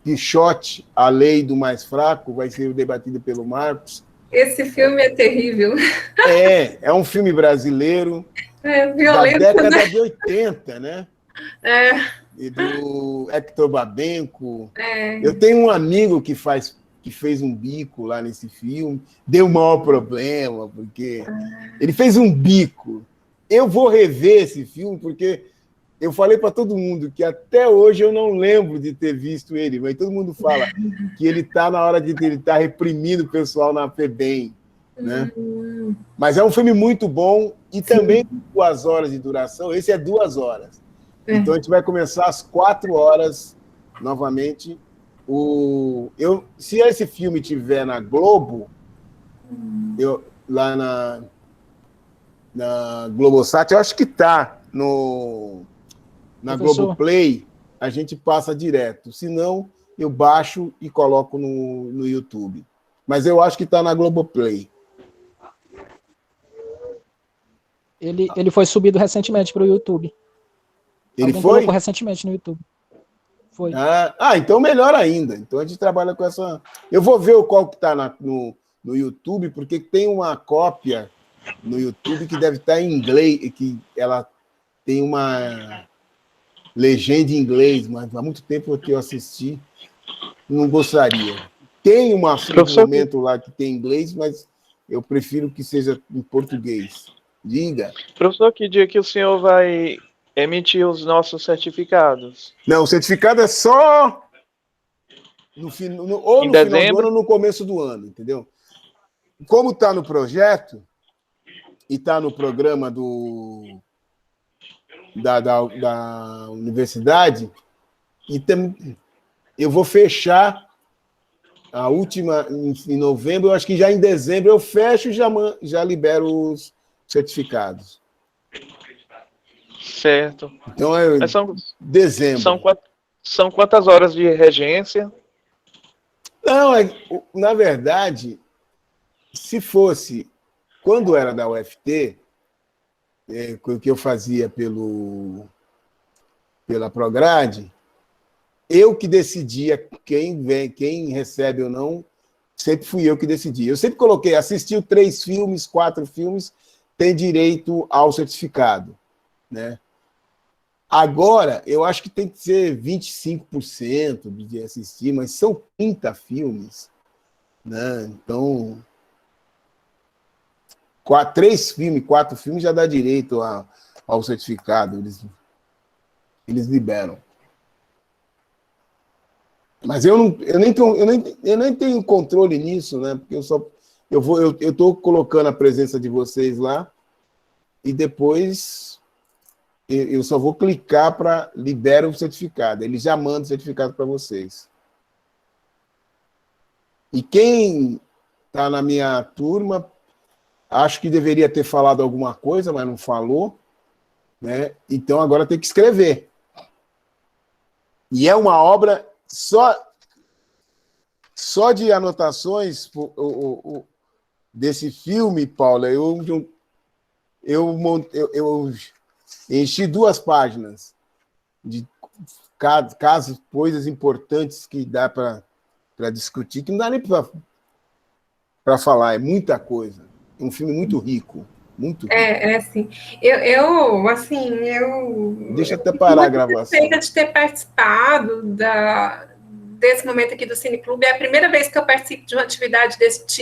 Speaker 1: Quixote, A Lei do Mais Fraco, vai ser debatido pelo Marcos.
Speaker 2: Esse filme é terrível.
Speaker 1: É um filme brasileiro
Speaker 2: violento,
Speaker 1: da década
Speaker 2: né?
Speaker 1: de 80, né? E do Hector Babenco. Eu tenho um amigo que fez um bico lá nesse filme, deu um maior problema, porque ele fez um bico. Eu vou rever esse filme, porque eu falei para todo mundo que até hoje eu não lembro de ter visto ele, mas todo mundo fala que ele está na hora de ele estar reprimindo o pessoal na FEBEM, né? Mas é um filme muito bom e também 2 horas de duração. Esse é 2 horas. Então a gente vai começar às 4 horas novamente. Se esse filme tiver na Globo, lá na Globosat, eu acho que está na Globoplay, a gente passa direto. Se não, eu baixo e coloco no YouTube. Mas eu acho que está na Globoplay.
Speaker 7: Ele foi subido recentemente para o YouTube.
Speaker 1: Ele
Speaker 7: Alguém
Speaker 1: foi?
Speaker 7: colocou recentemente no YouTube. Foi.
Speaker 1: Então melhor ainda. Então a gente trabalha com essa... Eu vou ver qual que está no YouTube, porque tem uma cópia no YouTube que deve estar em inglês, que ela tem uma legenda em inglês, mas há muito tempo que eu assisti, não gostaria. Tem um momento lá que tem inglês, mas eu prefiro que seja em português. Diga.
Speaker 3: Professor, que dia que o senhor vai emitir os nossos certificados?
Speaker 1: Não, o certificado é só no final do ano ou no começo do ano, entendeu? Como está no projeto e está no programa da universidade, eu vou fechar a última em novembro, eu acho que já em dezembro eu fecho e já libero os certificados.
Speaker 3: Certo.
Speaker 1: Então dezembro.
Speaker 3: São quantas horas de regência?
Speaker 1: Não, na verdade, se fosse quando era da UFT, o que eu fazia pela Prograde, eu que decidia quem recebe ou não, sempre fui eu que decidia. Eu sempre coloquei, assistiu 3 filmes, 4 filmes, tem direito ao certificado, né? Agora, eu acho que tem que ser 25% de assistir, mas são 30 filmes, né? Então, 3 filmes, 4 filmes já dá direito ao certificado, eles liberam. Mas eu nem tenho controle nisso, né? Porque eu estou colocando a presença de vocês lá e depois eu só vou clicar para liberar o certificado. Ele já manda o certificado para vocês. E quem está na minha turma, acho que deveria ter falado alguma coisa, mas não falou, né? Então agora tem que escrever. E é uma obra só de anotações desse filme, Paula, eu enchi 2 páginas de casos, coisas importantes que dá para discutir, que não dá nem para falar, é muita coisa. É um filme muito rico. Muito rico.
Speaker 2: Assim. Eu
Speaker 1: Deixa eu até parar a gravação.
Speaker 2: Satisfeita de ter participado desse momento aqui do Cineclube. É a primeira vez que eu participo de uma atividade desse tipo.